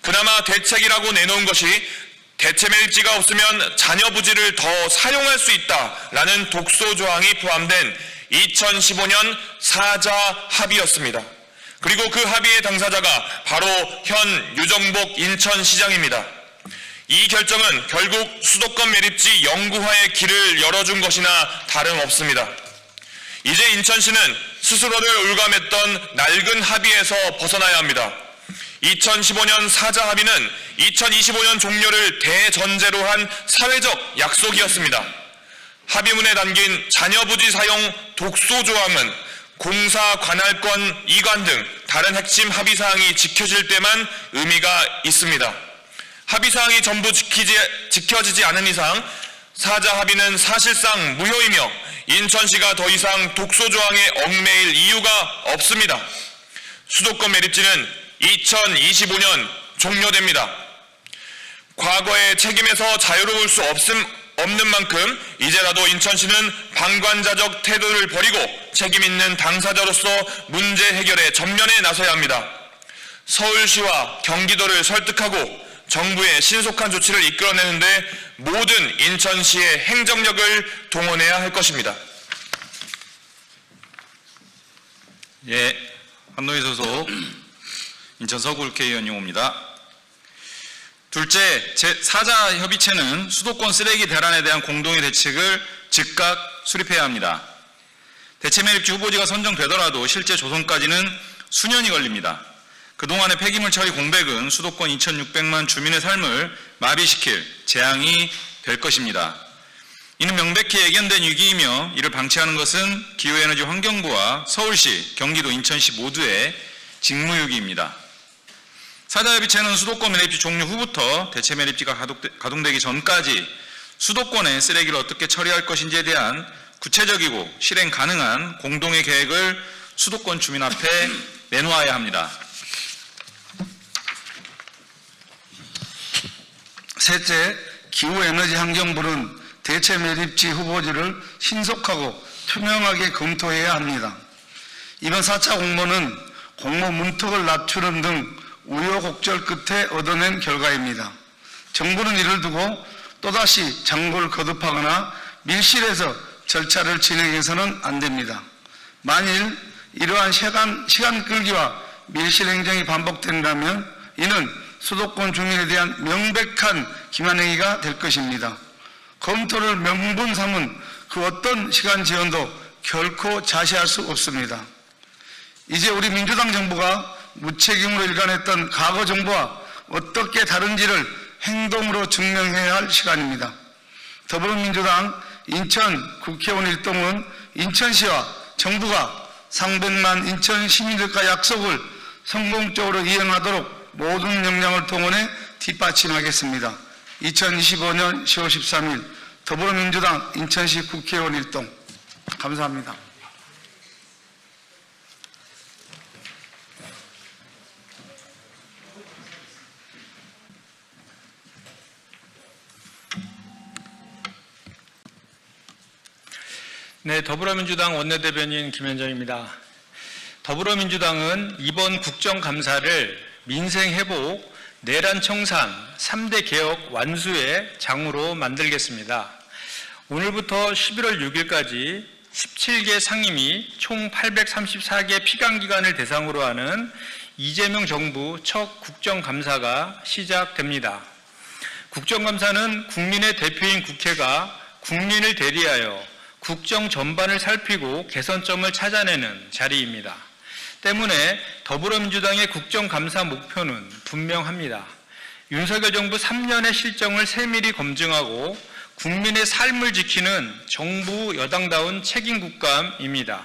그나마 대책이라고 내놓은 것이 대체 매립지가 없으면 자녀 부지를 더 사용할 수 있다라는 독소 조항이 포함된 2015년 4자 합의였습니다. 그리고 그 합의의 당사자가 바로 현 유정복 인천시장입니다. 이 결정은 결국 수도권 매립지 영구화의 길을 열어준 것이나 다름없습니다. 이제 인천시는 스스로를 올감했던 낡은 합의에서 벗어나야 합니다. 2015년 4자 합의는 2025년 종료를 대전제로 한 사회적 약속이었습니다. 합의문에 담긴 자녀부지 사용 독소 조항은 공사 관할권 이관 등 다른 핵심 합의사항이 지켜질 때만 의미가 있습니다. 합의사항이 전부 지켜지지 않은 이상 4자 합의는 사실상 무효이며 인천시가 더 이상 독소 조항에 얽매일 이유가 없습니다. 수도권 매립지는 2025년 종료됩니다. 과거의 책임에서 자유로울 수 없는 만큼 이제라도 인천시는 방관자적 태도를 버리고 책임있는 당사자로서 문제 해결에 전면에 나서야 합니다. 서울시와 경기도를 설득하고 정부의 신속한 조치를 이끌어내는데 모든 인천시의 행정력을 동원해야 할 것입니다. 예, 한노희 소속 인천 서구국회의원 용호입니다. 둘째, 제4자 협의체는 수도권 쓰레기 대란에 대한 공동의 대책을 즉각 수립해야 합니다. 대체 매립지 후보지가 선정되더라도 실제 조성까지는 수년이 걸립니다. 그동안의 폐기물 처리 공백은 수도권 2,600만 주민의 삶을 마비시킬 재앙이 될 것입니다. 이는 명백히 예견된 위기이며 이를 방치하는 것은 기후에너지 환경부와 서울시, 경기도, 인천시 모두의 직무유기입니다. 4자 협의체는 수도권 매립지 종료 후부터 대체 매립지가 가동되기 전까지 수도권의 쓰레기를 어떻게 처리할 것인지에 대한 구체적이고 실행 가능한 공동의 계획을 수도권 주민 앞에 내놓아야 합니다. 셋째, 기후에너지 환경부는 대체 매립지 후보지를 신속하고 투명하게 검토해야 합니다. 이번 4차 공모는 공모 문턱을 낮추는 등 우여곡절 끝에 얻어낸 결과입니다. 정부는 이를 두고 또다시 장고를 거듭하거나 밀실에서 절차를 진행해서는 안 됩니다. 만일 이러한 시간 끌기와 밀실 행정이 반복된다면 이는 수도권 주민에 대한 명백한 기만행위가 될 것입니다. 검토를 명분 삼은 그 어떤 시간 지연도 결코 자시할 수 없습니다. 이제 우리 민주당 정부가 무책임으로 일관했던 과거 정부와 어떻게 다른지를 행동으로 증명해야 할 시간입니다. 더불어민주당 인천 국회의원 일동은 인천시와 정부가 300만 인천 시민들과 약속을 성공적으로 이행하도록 모든 역량을 동원해 뒷받침하겠습니다. 2025년 10월 13일 더불어민주당 인천시 국회의원 일동 감사합니다. 네, 더불어민주당 원내대변인 김현정입니다. 더불어민주당은 이번 국정감사를 민생회복, 내란청산, 3대 개혁 완수의 장으로 만들겠습니다. 오늘부터 11월 6일까지 17개 상임위 총 834개 피감기관을 대상으로 하는 이재명 정부 첫 국정감사가 시작됩니다. 국정감사는 국민의 대표인 국회가 국민을 대리하여 국정 전반을 살피고 개선점을 찾아내는 자리입니다. 때문에 더불어민주당의 국정감사 목표는 분명합니다. 윤석열 정부 3년의 실정을 세밀히 검증하고 국민의 삶을 지키는 정부 여당다운 책임국감입니다.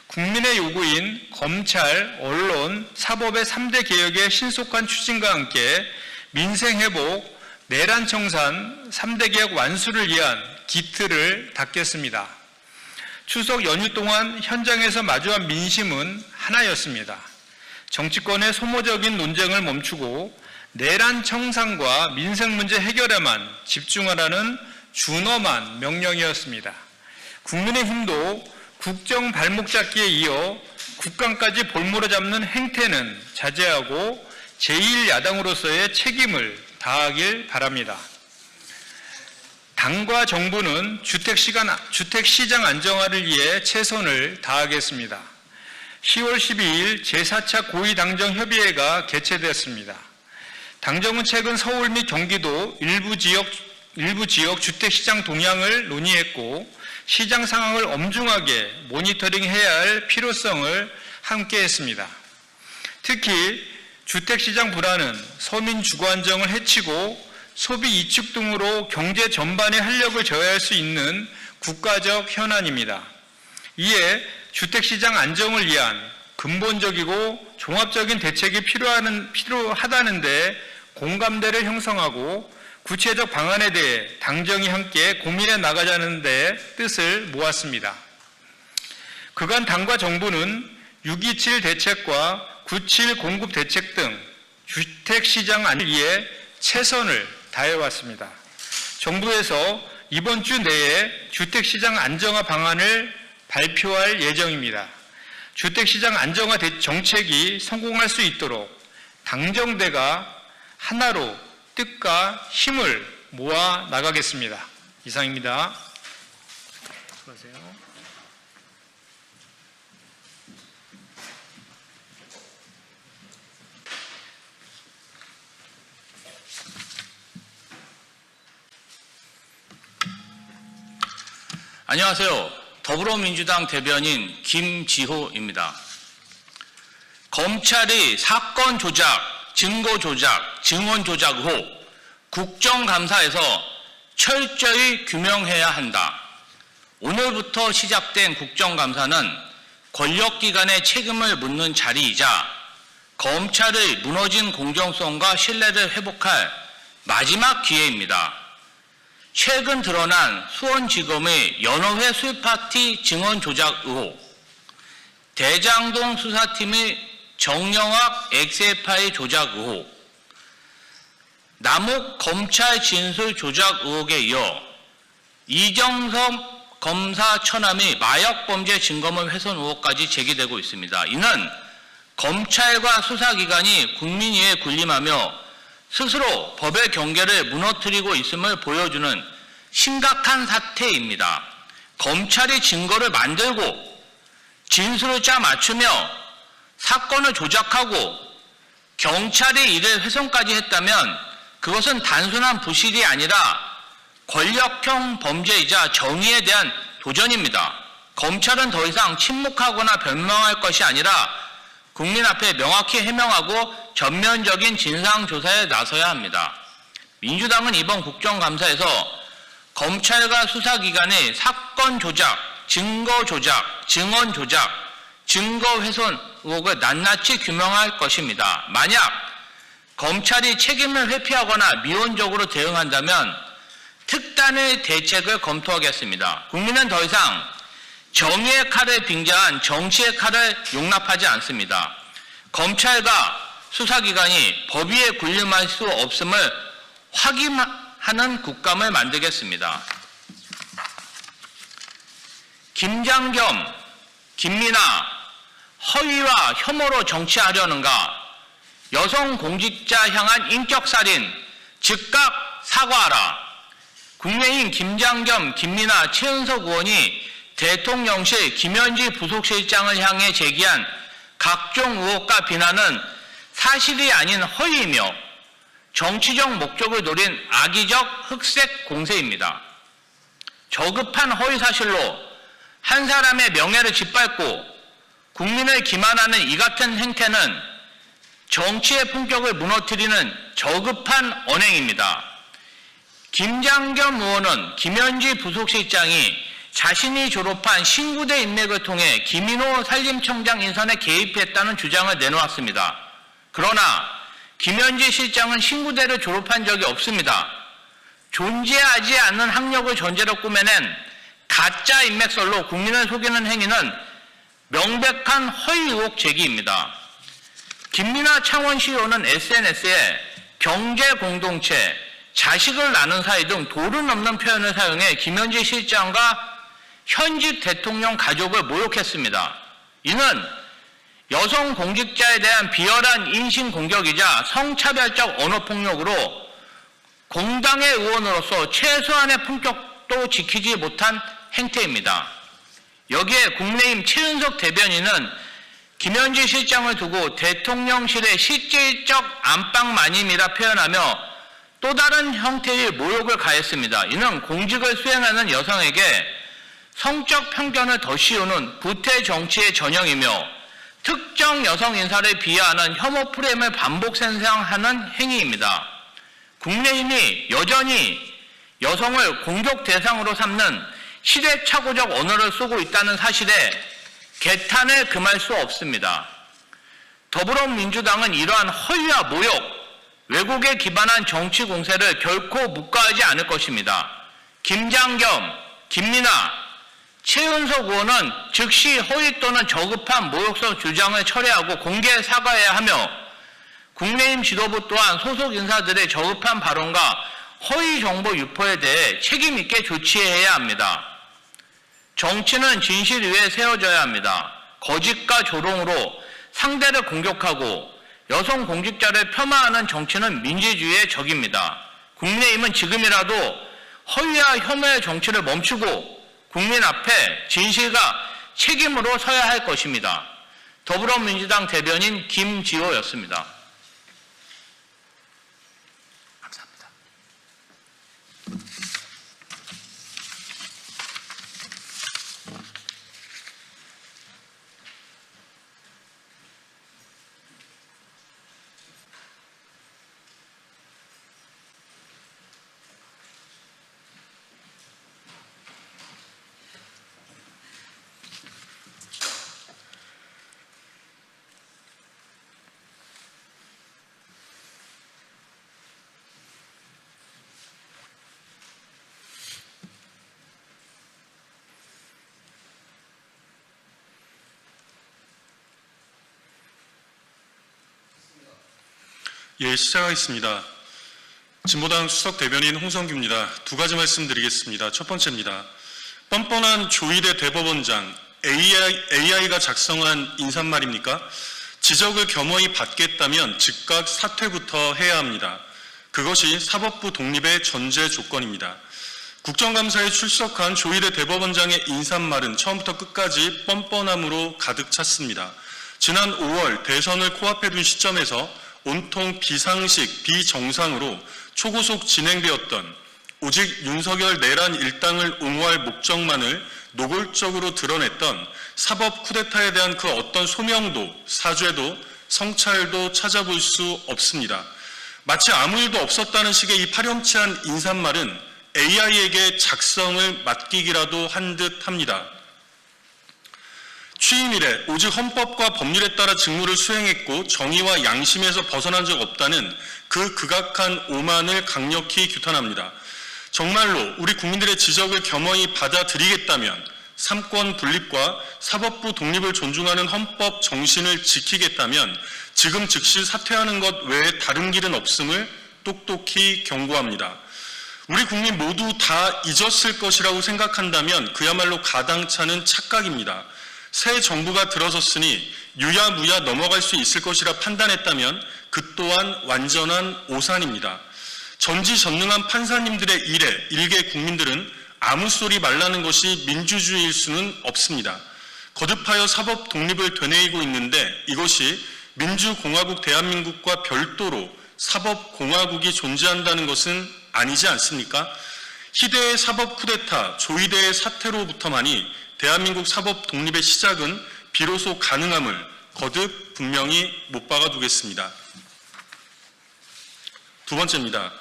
국민의 요구인 검찰, 언론, 사법의 3대 개혁의 신속한 추진과 함께 민생회복, 내란 청산, 3대 개혁 완수를 위한 기틀을 닦겠습니다. 추석 연휴 동안 현장에서 마주한 민심은 하나였습니다. 정치권의 소모적인 논쟁을 멈추고 내란 청산과 민생 문제 해결에만 집중하라는 준엄한 명령이었습니다. 국민의힘도 국정 발목 잡기에 이어 국감까지 볼모로 잡는 행태는 자제하고 제1야당으로서의 책임을 다하길 바랍니다. 당과 정부는 주택시장 안정화를 위해 최선을 다하겠습니다. 10월 12일 제4차 고위당정협의회가 개최됐습니다. 당정은 최근 서울 및 경기도 일부 지역 주택시장 동향을 논의했고 시장 상황을 엄중하게 모니터링해야 할 필요성을 함께했습니다. 특히 주택시장 불안은 서민 주거 안정을 해치고 소비 이축 등으로 경제 전반에 활력을 저해할 수 있는 국가적 현안입니다. 이에 주택시장 안정을 위한 근본적이고 종합적인 대책이 필요하다는 데 공감대를 형성하고 구체적 방안에 대해 당정이 함께 고민해 나가자는 데 뜻을 모았습니다. 그간 당과 정부는 6.27 대책과 9.7 공급 대책 등 주택시장 안정을 위해 최선을 다해왔습니다. 정부에서 이번 주 내에 주택시장 안정화 방안을 발표할 예정입니다. 주택시장 안정화 정책이 성공할 수 있도록 당정대가 하나로 뜻과 힘을 모아 나가겠습니다. 이상입니다. 수고하세요. 안녕하세요. 더불어민주당 대변인 김지호입니다. 검찰이 사건 조작, 증거 조작, 증언 조작 의혹 국정감사에서 철저히 규명해야 한다. 오늘부터 시작된 국정감사는 권력기관의 책임을 묻는 자리이자 검찰의 무너진 공정성과 신뢰를 회복할 마지막 기회입니다. 최근 드러난 수원지검의 연호회 술파티 증언 조작 의혹, 대장동 수사팀의 정영학 엑셀파일 조작 의혹, 남욱 검찰 진술 조작 의혹에 이어 이정섭 검사 처남의 마약범죄 증거물 훼손 의혹까지 제기되고 있습니다. 이는 검찰과 수사기관이 국민 위에 군림하며 스스로 법의 경계를 무너뜨리고 있음을 보여주는 심각한 사태입니다. 검찰이 증거를 만들고 진술을 짜맞추며 사건을 조작하고 경찰이 이를 훼손까지 했다면 그것은 단순한 부실이 아니라 권력형 범죄이자 정의에 대한 도전입니다. 검찰은 더 이상 침묵하거나 변명할 것이 아니라 국민 앞에 명확히 해명하고 전면적인 진상조사에 나서야 합니다. 민주당은 이번 국정감사에서 검찰과 수사기관의 사건 조작, 증거 조작, 증언 조작, 증거 훼손 의혹을 낱낱이 규명할 것입니다. 만약 검찰이 책임을 회피하거나 미온적으로 대응한다면 특단의 대책을 검토하겠습니다. 국민은 더 이상 정의의 칼을 빙자한 정치의 칼을 용납하지 않습니다. 검찰과 수사기관이 법 위에 군림할 수 없음을 확인하는 국감을 만들겠습니다. 김장겸, 김민아, 허위와 혐오로 정치하려는가? 여성 공직자 향한 인격살인, 즉각 사과하라. 국민의힘 김장겸, 김민아, 최은석 의원이 대통령실 김현지 부속실장을 향해 제기한 각종 의혹과 비난은 사실이 아닌 허위이며 정치적 목적을 노린 악의적 흑색 공세입니다. 저급한 허위 사실로 한 사람의 명예를 짓밟고 국민을 기만하는 이 같은 행태는 정치의 품격을 무너뜨리는 저급한 언행입니다. 김장겸 의원은 김현지 부속실장이 자신이 졸업한 신구대 인맥을 통해 김인호 산림청장 인선에 개입했다는 주장을 내놓았습니다. 그러나 김현지 실장은 신구대를 졸업한 적이 없습니다. 존재하지 않는 학력을 전제로 꾸며낸 가짜 인맥설로 국민을 속이는 행위는 명백한 허위 의혹 제기입니다. 김민아 창원시의원은 SNS에 경제 공동체, 자식을 낳는 사이 등 도를 넘는 표현을 사용해 김현지 실장과 현직 대통령 가족을 모욕했습니다. 이는 여성 공직자에 대한 비열한 인신공격이자 성차별적 언어폭력으로 공당의 의원으로서 최소한의 품격도 지키지 못한 행태입니다. 여기에 국민의힘 최은석 대변인은 김현지 실장을 두고 대통령실의 실질적 안방마님이라 표현하며 또 다른 형태의 모욕을 가했습니다. 이는 공직을 수행하는 여성에게 성적 편견을 더 씌우는 부패 정치의 전형이며 특정 여성 인사를 비하하는 혐오 프레임을 반복 생성하는 행위입니다. 국민의힘이 여전히 여성을 공격 대상으로 삼는 시대착오적 언어를 쓰고 있다는 사실에 개탄을 금할 수 없습니다. 더불어민주당은 이러한 허위와 모욕, 왜곡에 기반한 정치 공세를 결코 묵과하지 않을 것입니다. 김장겸, 김민아, 최은석 의원은 즉시 허위 또는 저급한 모욕성 주장을 철회하고 공개 사과해야 하며 국민의힘 지도부 또한 소속 인사들의 저급한 발언과 허위 정보 유포에 대해 책임 있게 조치해야 합니다. 정치는 진실 위에 세워져야 합니다. 거짓과 조롱으로 상대를 공격하고 여성 공직자를 폄하하는 정치는 민주주의의 적입니다. 국민의힘은 지금이라도 허위와 혐오의 정치를 멈추고 국민 앞에 진실과 책임으로 서야 할 것입니다. 더불어민주당 대변인 김지호였습니다. 감사합니다. 예, 시작하겠습니다. 진보당 수석 대변인 홍성규입니다. 두 가지 말씀드리겠습니다. 첫 번째입니다. 뻔뻔한 조희대 대법원장, AI가 작성한 인사말입니까? 지적을 겸허히 받겠다면 즉각 사퇴부터 해야 합니다. 그것이 사법부 독립의 전제 조건입니다. 국정감사에 출석한 조희대 대법원장의 인사말은 처음부터 끝까지 뻔뻔함으로 가득 찼습니다. 지난 5월 대선을 코앞에 둔 시점에서 온통 비상식, 비정상으로 초고속 진행되었던 오직 윤석열 내란 일당을 옹호할 목적만을 노골적으로 드러냈던 사법 쿠데타에 대한 그 어떤 소명도, 사죄도, 성찰도 찾아볼 수 없습니다. 마치 아무 일도 없었다는 식의 이 파렴치한 인사말은 AI에게 작성을 맡기기라도 한 듯 합니다. 취임 이래 오직 헌법과 법률에 따라 직무를 수행했고 정의와 양심에서 벗어난 적 없다는 그 극악한 오만을 강력히 규탄합니다. 정말로 우리 국민들의 지적을 겸허히 받아들이겠다면 삼권 분립과 사법부 독립을 존중하는 헌법 정신을 지키겠다면 지금 즉시 사퇴하는 것 외에 다른 길은 없음을 똑똑히 경고합니다. 우리 국민 모두 다 잊었을 것이라고 생각한다면 그야말로 가당찮은 착각입니다. 새 정부가 들어섰으니 유야무야 넘어갈 수 있을 것이라 판단했다면 그 또한 완전한 오산입니다. 전지전능한 판사님들의 일에 일개 국민들은 아무 소리 말라는 것이 민주주의일 수는 없습니다. 거듭하여 사법 독립을 되뇌이고 있는데 이것이 민주공화국 대한민국과 별도로 사법공화국이 존재한다는 것은 아니지 않습니까? 희대의 사법 쿠데타, 조이대의 사태로부터만이 대한민국 사법 독립의 시작은 비로소 가능함을 거듭 분명히 못 박아두겠습니다. 두 번째입니다.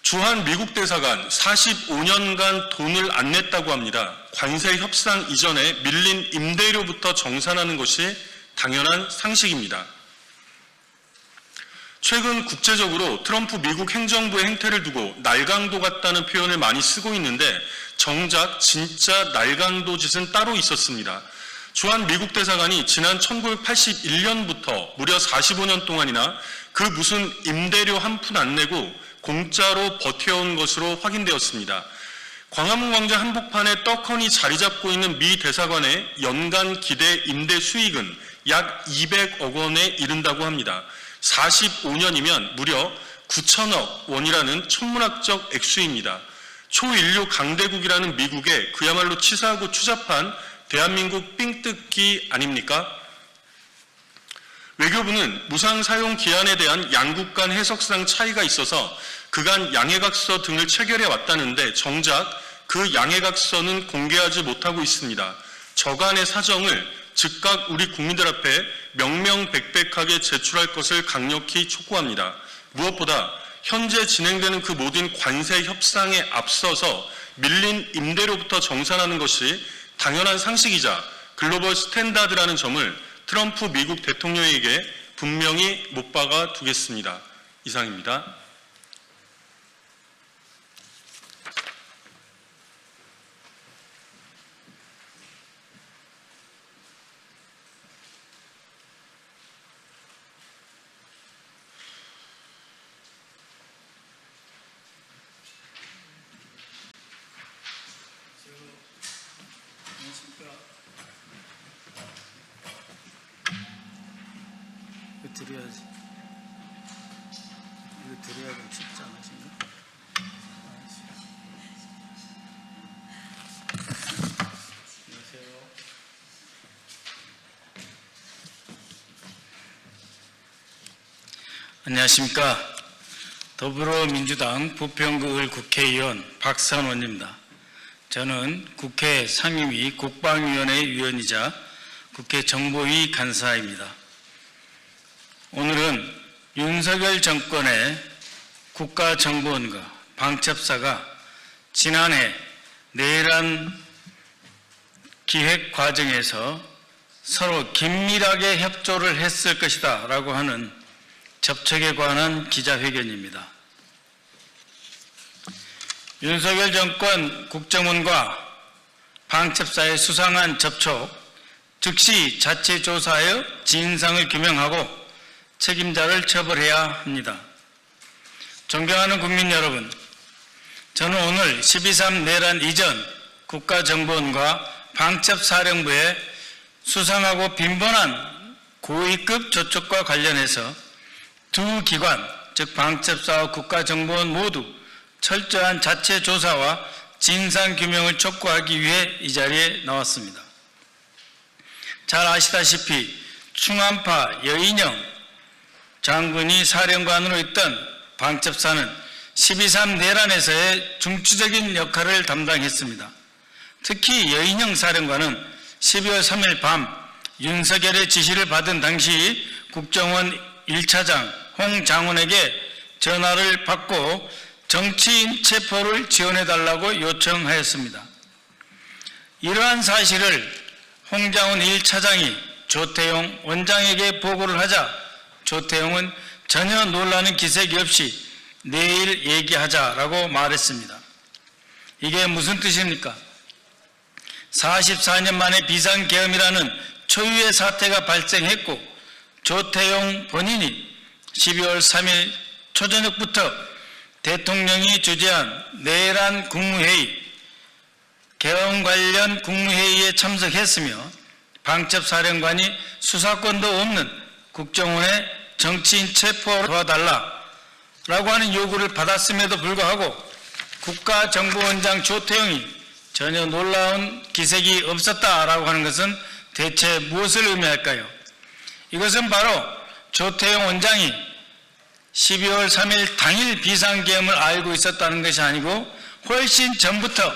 주한 미국 대사관 45년간 돈을 안 냈다고 합니다. 관세 협상 이전에 밀린 임대료부터 정산하는 것이 당연한 상식입니다. 최근 국제적으로 트럼프 미국 행정부의 행태를 두고 날강도 같다는 표현을 많이 쓰고 있는데 정작 진짜 날강도 짓은 따로 있었습니다. 주한 미국 대사관이 지난 1981년부터 무려 45년 동안이나 그 무슨 임대료 한 푼 안 내고 공짜로 버텨온 것으로 확인되었습니다. 광화문 광장 한복판에 떡하니 자리 잡고 있는 미 대사관의 연간 기대 임대 수익은 약 200억 원에 이른다고 합니다. 45년이면 무려 9천억 원이라는 천문학적 액수입니다. 초인류 강대국이라는 미국에 그야말로 치사하고 추잡한 대한민국 삥뜯기 아닙니까? 외교부는 무상 사용 기한에 대한 양국 간 해석상 차이가 있어서 그간 양해각서 등을 체결해 왔다는데 정작 그 양해각서는 공개하지 못하고 있습니다. 저간의 사정을 즉각 우리 국민들 앞에 명명백백하게 제출할 것을 강력히 촉구합니다. 무엇보다 현재 진행되는 그 모든 관세 협상에 앞서서 밀린 임대료부터 정산하는 것이 당연한 상식이자 글로벌 스탠다드라는 점을 트럼프 미국 대통령에게 분명히 못 박아 두겠습니다. 이상입니다. 드려야지. 이거 드려야 좀 쉽지 않으신가? 안녕하세요. 안녕하십니까. 더불어민주당 부평구을 국회의원 박선원입니다. 저는 국회 상임위 국방위원회 위원이자 국회 정보위 간사입니다. 오늘은 윤석열 정권의 국가정보원과 방첩사가 지난해 내란 기획 과정에서 서로 긴밀하게 협조를 했을 것이다 라고 하는 접촉에 관한 기자회견입니다. 윤석열 정권 국정원과 방첩사의 수상한 접촉, 즉시 자체 조사하여 진상을 규명하고 책임자를 처벌해야 합니다. 존경하는 국민 여러분, 저는 오늘 12.3 내란 이전 국가정보원과 방첩사령부의 수상하고 빈번한 고위급 조촉과 관련해서 두 기관, 즉 방첩사와 국가정보원 모두 철저한 자체 조사와 진상규명을 촉구하기 위해 이 자리에 나왔습니다. 잘 아시다시피 충암파 여인영 장군이 사령관으로 있던 방첩사는 12.3 내란에서의 중추적인 역할을 담당했습니다. 특히 여인영 사령관은 12월 3일 밤 윤석열의 지시를 받은 당시 국정원 1차장 홍 장훈에게 전화를 받고 정치인 체포를 지원해달라고 요청하였습니다. 이러한 사실을 홍 장훈 1차장이 조태용 원장에게 보고를 하자 조태용은 전혀 놀라는 기색이 없이 내일 얘기하자라고 말했습니다. 이게 무슨 뜻입니까? 44년 만에 비상계엄이라는 초유의 사태가 발생했고 조태용 본인이 12월 3일 초저녁부터 대통령이 주재한 내란 국무회의, 계엄 관련 국무회의에 참석했으며 방첩사령관이 수사권도 없는 국정원의 정치인 체포를 도와달라라고 하는 요구를 받았음에도 불구하고 국가정보원장 조태용이 전혀 놀라운 기색이 없었다라고 하는 것은 대체 무엇을 의미할까요? 이것은 바로 조태용 원장이 12월 3일 당일 비상계엄을 알고 있었다는 것이 아니고 훨씬 전부터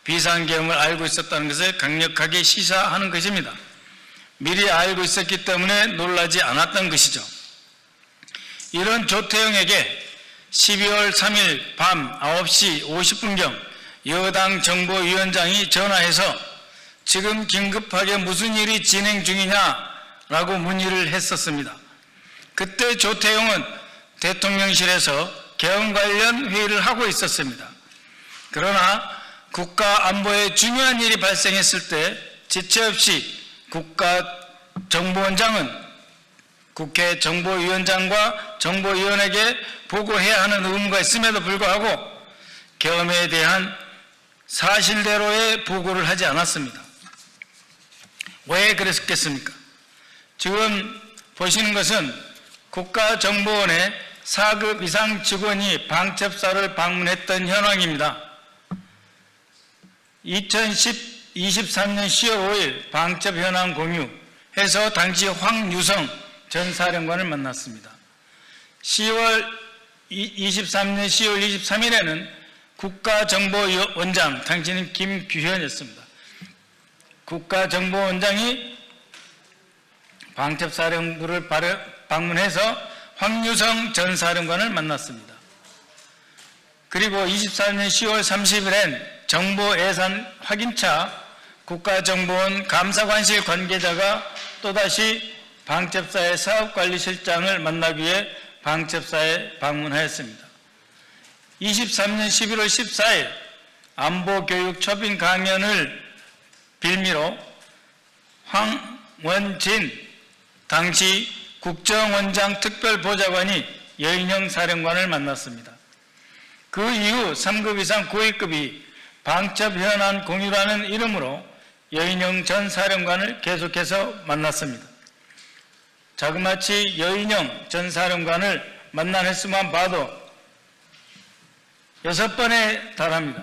비상계엄을 알고 있었다는 것을 강력하게 시사하는 것입니다. 미리 알고 있었기 때문에 놀라지 않았던 것이죠. 이런 조태용에게 12월 3일 밤 9시 50분경 여당 정보위원장이 전화해서 지금 긴급하게 무슨 일이 진행 중이냐라고 문의를 했었습니다. 그때 조태용은 대통령실에서 계엄 관련 회의를 하고 있었습니다. 그러나 국가안보에 중요한 일이 발생했을 때 지체 없이 국가정보원장은 국회 정보위원장과 정보위원에게 보고해야 하는 의무가 있음에도 불구하고 계엄에 대한 사실대로의 보고를 하지 않았습니다. 왜 그랬겠습니까? 지금 보시는 것은 국가정보원의 4급 이상 직원이 방첩사를 방문했던 현황입니다. 2023년 10월 5일 방첩 현황 공유해서 당시 황유성 전 사령관을 만났습니다. 23년 10월 23일에는 국가정보원장, 당시는 김규현이었습니다. 국가정보원장이 방첩사령부를 방문해서 황유성 전 사령관을 만났습니다. 그리고 24년 10월 30일엔 정보예산 확인차 국가정보원 감사관실 관계자가 또다시 방첩사의 사업관리실장을 만나기 위해 방첩사에 방문하였습니다. 23년 11월 14일 안보교육 초빙 강연을 빌미로 황원진 당시 국정원장 특별보좌관이 여인영 사령관을 만났습니다. 그 이후 3급 이상 고위급이 방첩 현안 공유라는 이름으로 여인영 전 사령관을 계속해서 만났습니다. 자그마치 여인영 전 사령관을 만난 횟수만 봐도 6번에 달합니다.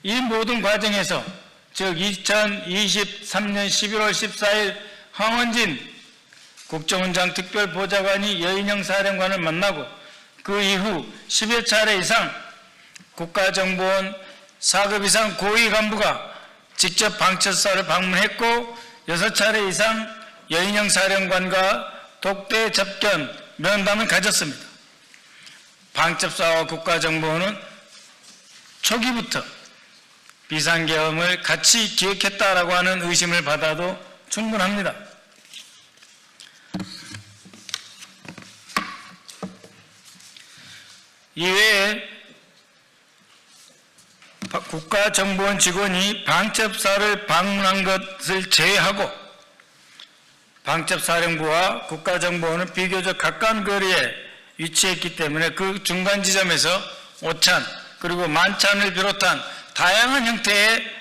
이 모든 과정에서 즉 2023년 11월 14일 황원진 국정원장 특별보좌관이 여인영 사령관을 만나고 그 이후 10여 차례 이상 국가정보원 4급 이상 고위 간부가 직접 방첩사를 방문했고 6차례 이상 여인영 사령관과 독대 접견 면담을 가졌습니다. 방첩사와 국가정보원은 초기부터 비상계엄을 같이 기획했다라고 하는 의심을 받아도 충분합니다. 이외에 국가정보원 직원이 방첩사를 방문한 것을 제외하고 방첩사령부와 국가정보원은 비교적 가까운 거리에 위치했기 때문에 그 중간 지점에서 오찬 그리고 만찬을 비롯한 다양한 형태의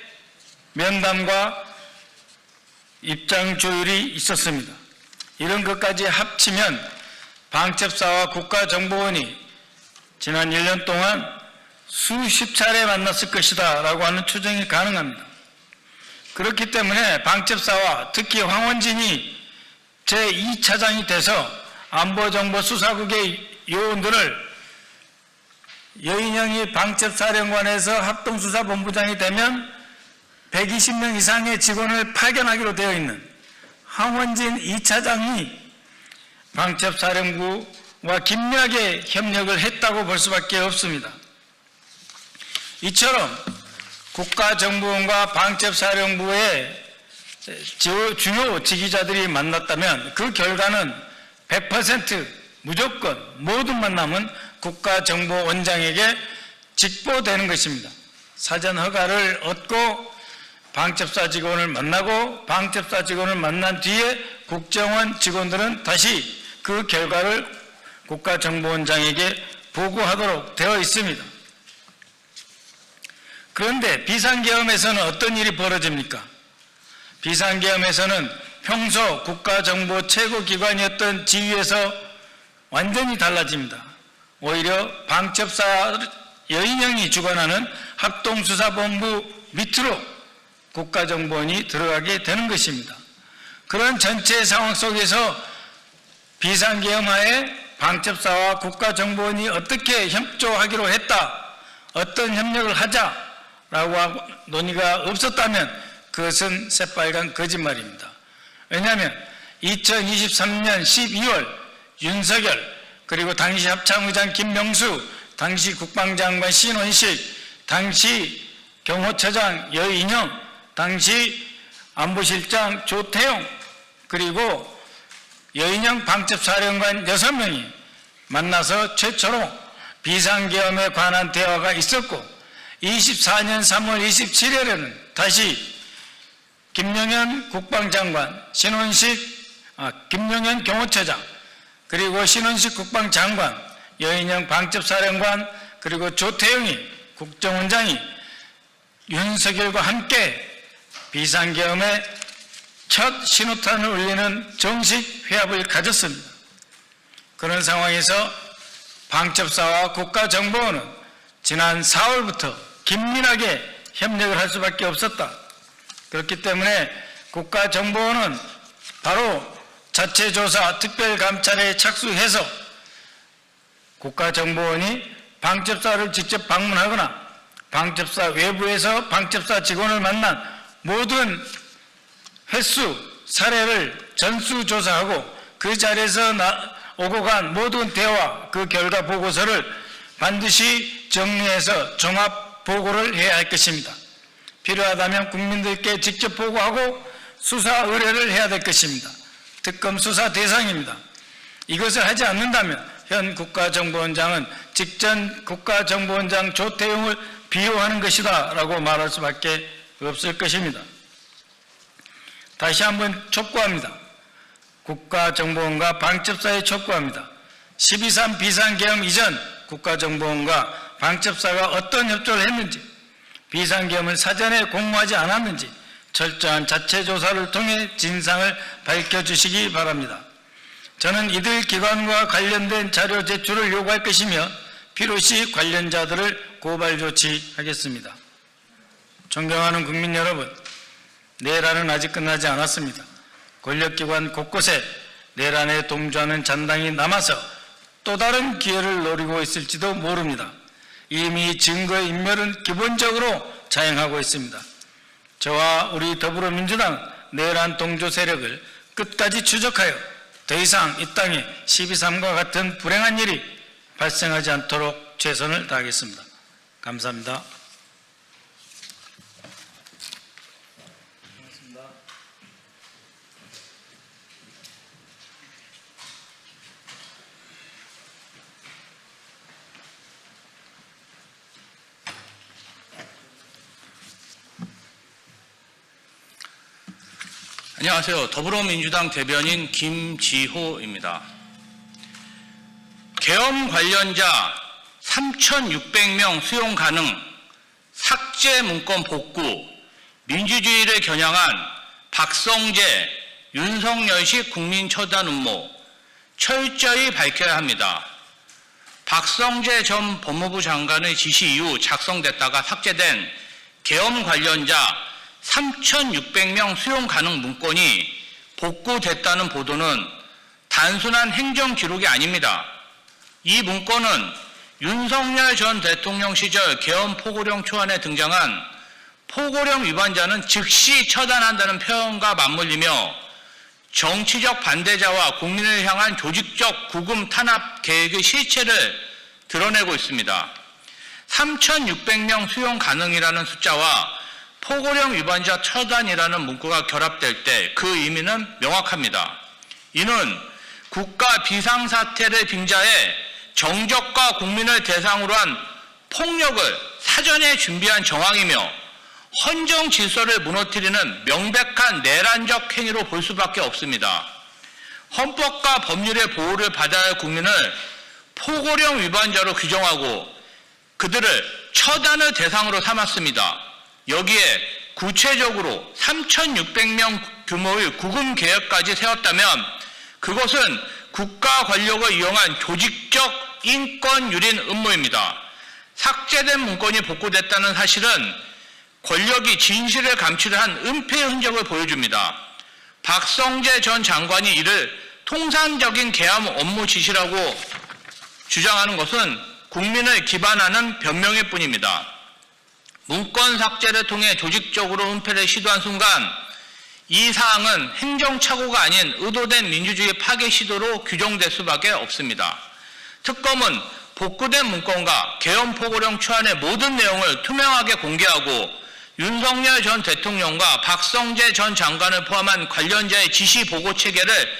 면담과 입장 조율이 있었습니다. 이런 것까지 합치면 방첩사와 국가정보원이 지난 1년 동안 수십 차례 만났을 것이다 라고 하는 추정이 가능합니다. 그렇기 때문에 방첩사와 특히 황원진이 제2차장이 돼서 안보정보수사국의 요원들을 여인영이 방첩사령관에서 합동수사본부장이 되면 120명 이상의 직원을 파견하기로 되어 있는 황원진 2차장이 방첩사령부와 긴밀하게 협력을 했다고 볼 수밖에 없습니다. 이처럼 국가정보원과 방첩사령부의 주요 지휘자들이 만났다면 그 결과는 100% 무조건 모든 만남은 국가정보원장에게 직보되는 것입니다. 사전 허가를 얻고 방첩사 직원을 만나고 방첩사 직원을 만난 뒤에 국정원 직원들은 다시 그 결과를 국가정보원장에게 보고하도록 되어 있습니다. 그런데 비상계엄에서는 어떤 일이 벌어집니까? 비상계엄에서는 평소 국가정보 최고기관이었던 지휘에서 완전히 달라집니다. 오히려 방첩사의 여인영이 주관하는 합동수사본부 밑으로 국가정보원이 들어가게 되는 것입니다. 그런 전체 상황 속에서 비상계엄하에 방첩사와 국가정보원이 어떻게 협조하기로 했다, 어떤 협력을 하자라고 논의가 없었다면 그것은 새빨간 거짓말입니다. 왜냐하면 2023년 12월 윤석열 그리고 당시 합참의장 김명수, 당시 국방장관 신원식, 당시 경호처장 여인영, 당시 안보실장 조태용, 그리고 여인영 방첩사령관 6명이 만나서 최초로 비상계엄에 관한 대화가 있었고 24년 3월 27일에는 다시 김영현 국방장관, 김영현 경호처장, 그리고 신원식 국방장관, 여인영 방첩사령관, 그리고 조태용이 국정원장이 윤석열과 함께 비상계엄에 첫 신호탄을 울리는 정식 회합을 가졌습니다. 그런 상황에서 방첩사와 국가정보원은 지난 4월부터 긴밀하게 협력을 할 수밖에 없었다. 그렇기 때문에 국가정보원은 바로 자체조사 특별감찰에 착수해서 국가정보원이 방첩사를 직접 방문하거나 방첩사 외부에서 방첩사 직원을 만난 모든 횟수, 사례를 전수조사하고 그 자리에서 오고 간 모든 대화, 그 결과 보고서를 반드시 정리해서 종합 보고를 해야 할 것입니다. 필요하다면 국민들께 직접 보고하고 수사 의뢰를 해야 될 것입니다. 특검 수사 대상입니다. 이것을 하지 않는다면 현 국가정보원장은 직전 국가정보원장 조태용을 비호하는 것이다 라고 말할 수밖에 없을 것입니다. 다시 한번 촉구합니다. 국가정보원과 방첩사에 촉구합니다. 12.3 비상계엄 이전 국가정보원과 방첩사가 어떤 협조를 했는지, 비상계엄을 사전에 공모하지 않았는지 철저한 자체조사를 통해 진상을 밝혀주시기 바랍니다. 저는 이들 기관과 관련된 자료 제출을 요구할 것이며 필요시 관련자들을 고발 조치하겠습니다. 존경하는 국민 여러분, 내란은 아직 끝나지 않았습니다. 권력기관 곳곳에 내란에 동조하는 잔당이 남아서 또 다른 기회를 노리고 있을지도 모릅니다. 이미 증거의 인멸은 기본적으로 자행하고 있습니다. 저와 우리 더불어민주당 내란 동조 세력을 끝까지 추적하여 더 이상 이 땅에 12.3과 같은 불행한 일이 발생하지 않도록 최선을 다하겠습니다. 감사합니다. 안녕하세요. 더불어민주당 대변인 김지호입니다. 계엄 관련자 3,600명 수용 가능, 삭제 문건 복구, 민주주의를 겨냥한 박성재, 윤석열식 국민처단 음모 철저히 밝혀야 합니다. 박성재 전 법무부 장관의 지시 이후 작성됐다가 삭제된 계엄 관련자 3,600명 수용 가능 문건이 복구됐다는 보도는 단순한 행정 기록이 아닙니다. 이 문건은 윤석열 전 대통령 시절 계엄 포고령 초안에 등장한 포고령 위반자는 즉시 처단한다는 표현과 맞물리며 정치적 반대자와 국민을 향한 조직적 구금 탄압 계획의 실체를 드러내고 있습니다. 3,600명 수용 가능이라는 숫자와 포고령 위반자 처단이라는 문구가 결합될 때 그 의미는 명확합니다. 이는 국가 비상사태를 빙자해 정적과 국민을 대상으로 한 폭력을 사전에 준비한 정황이며 헌정 질서를 무너뜨리는 명백한 내란적 행위로 볼 수밖에 없습니다. 헌법과 법률의 보호를 받아야 할 국민을 포고령 위반자로 규정하고 그들을 처단을 대상으로 삼았습니다. 여기에 구체적으로 3,600명 규모의 구금 계획까지 세웠다면 그것은 국가 권력을 이용한 조직적 인권 유린 음모입니다. 삭제된 문건이 복구됐다는 사실은 권력이 진실을 감추려 한 은폐의 흔적을 보여줍니다. 박성재 전 장관이 이를 통상적인 계엄 업무 지시라고 주장하는 것은 국민을 기반하는 변명일 뿐입니다. 문건 삭제를 통해 조직적으로 은폐를 시도한 순간 이 사항은 행정착오가 아닌 의도된 민주주의 파괴 시도로 규정될 수밖에 없습니다. 특검은 복구된 문건과 계엄 포고령 초안의 모든 내용을 투명하게 공개하고 윤석열 전 대통령과 박성재 전 장관을 포함한 관련자의 지시 보고 체계를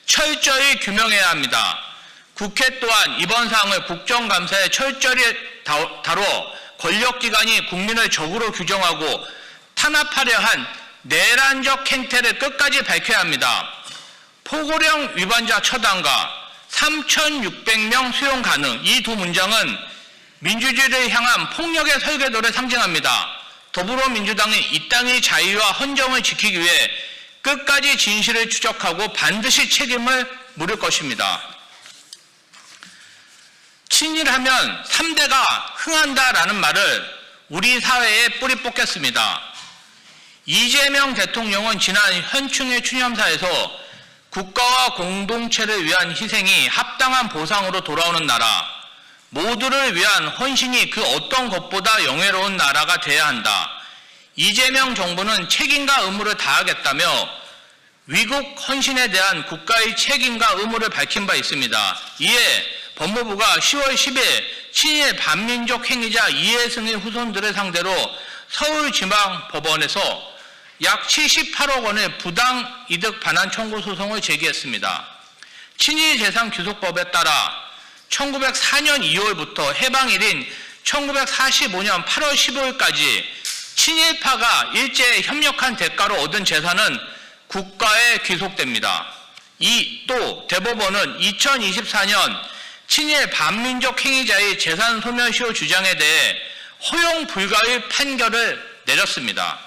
철저히 규명해야 합니다. 국회 또한 이번 사항을 국정감사에 철저히 다뤄 권력기관이 국민을 적으로 규정하고 탄압하려 한 내란적 행태를 끝까지 밝혀야 합니다. 포고령 위반자 처단과 3,600명 수용 가능, 이 두 문장은 민주주의를 향한 폭력의 설계도를 상징합니다. 더불어민주당이 이 땅의 자유와 헌정을 지키기 위해 끝까지 진실을 추적하고 반드시 책임을 물을 것입니다. 친일하면 3대가 흥한다라는 말을 우리 사회에 뿌리 뽑겠습니다. 이재명 대통령은 지난 현충일 추념사에서 국가와 공동체를 위한 희생이 합당한 보상으로 돌아오는 나라, 모두를 위한 헌신이 그 어떤 것보다 영예로운 나라가 돼야 한다. 이재명 정부는 책임과 의무를 다하겠다며 위국 헌신에 대한 국가의 책임과 의무를 밝힌 바 있습니다. 이에 법무부가 10월 10일 친일 반민족 행위자 이해승의 후손들을 상대로 서울지방법원에서 약 78억 원의 부당이득 반환 청구 소송을 제기했습니다. 친일재산규속법에 따라 1904년 2월부터 해방일인 1945년 8월 15일까지 친일파가 일제에 협력한 대가로 얻은 재산은 국가에 귀속됩니다. 또 대법원은 2024년 친일 반민족 행위자의 재산 소멸시효 주장에 대해 허용 불가의 판결을 내렸습니다.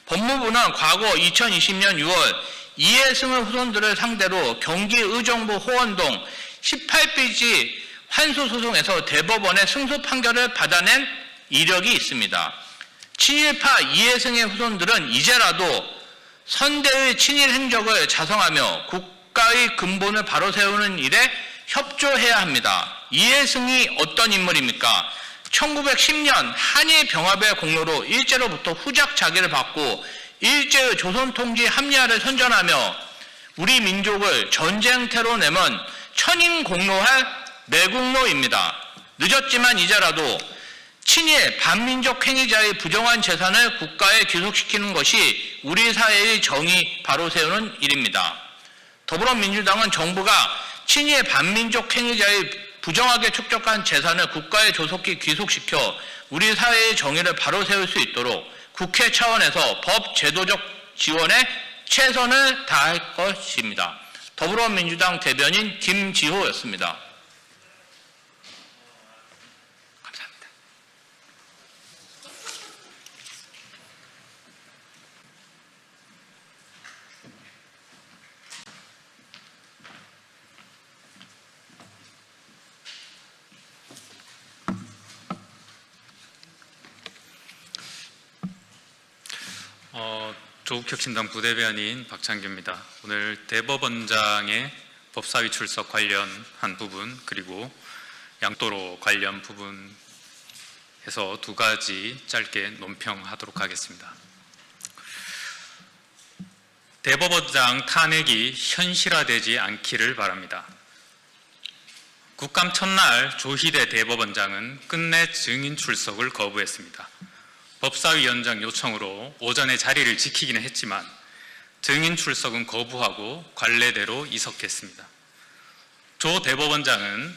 법무부는 과거 2020년 6월 이해승의 후손들을 상대로 경기 의정부 호원동 18빌지 환수소송에서 대법원의 승소 판결을 받아낸 이력이 있습니다. 친일파 이해승의 후손들은 이제라도 선대의 친일 행적을 자성하며 국가의 근본을 바로 세우는 일에 협조해야 합니다. 이해승이 어떤 인물입니까? 1910년 한일 병합의 공로로 일제로부터 후작 자기를 받고 일제의 조선통치 합리화를 선전하며 우리 민족을 전쟁태로 내면 천인 공로할 매국노입니다. 늦었지만 이제라도 친일 반민족 행위자의 부정한 재산을 국가에 귀속시키는 것이 우리 사회의 정의 바로 세우는 일입니다. 더불어민주당은 정부가 친일 반민족 행위자의 부정하게 축적한 재산을 국가에 조속히 귀속시켜 우리 사회의 정의를 바로 세울 수 있도록 국회 차원에서 법 제도적 지원에 최선을 다할 것입니다. 더불어민주당 대변인 김지호였습니다. 감사합니다. 조국혁신당 부대변인 박창규입니다. 오늘 대법원장의 법사위 출석 관련한 부분 그리고 양도로 관련 부분에서 두 가지 짧게 논평하도록 하겠습니다. 대법원장 탄핵이 현실화되지 않기를 바랍니다. 국감 첫날 조희대 대법원장은 끝내 증인 출석을 거부했습니다. 법사위원장 요청으로 오전에 자리를 지키기는 했지만 증인 출석은 거부하고 관례대로 이석했습니다. 조 대법원장은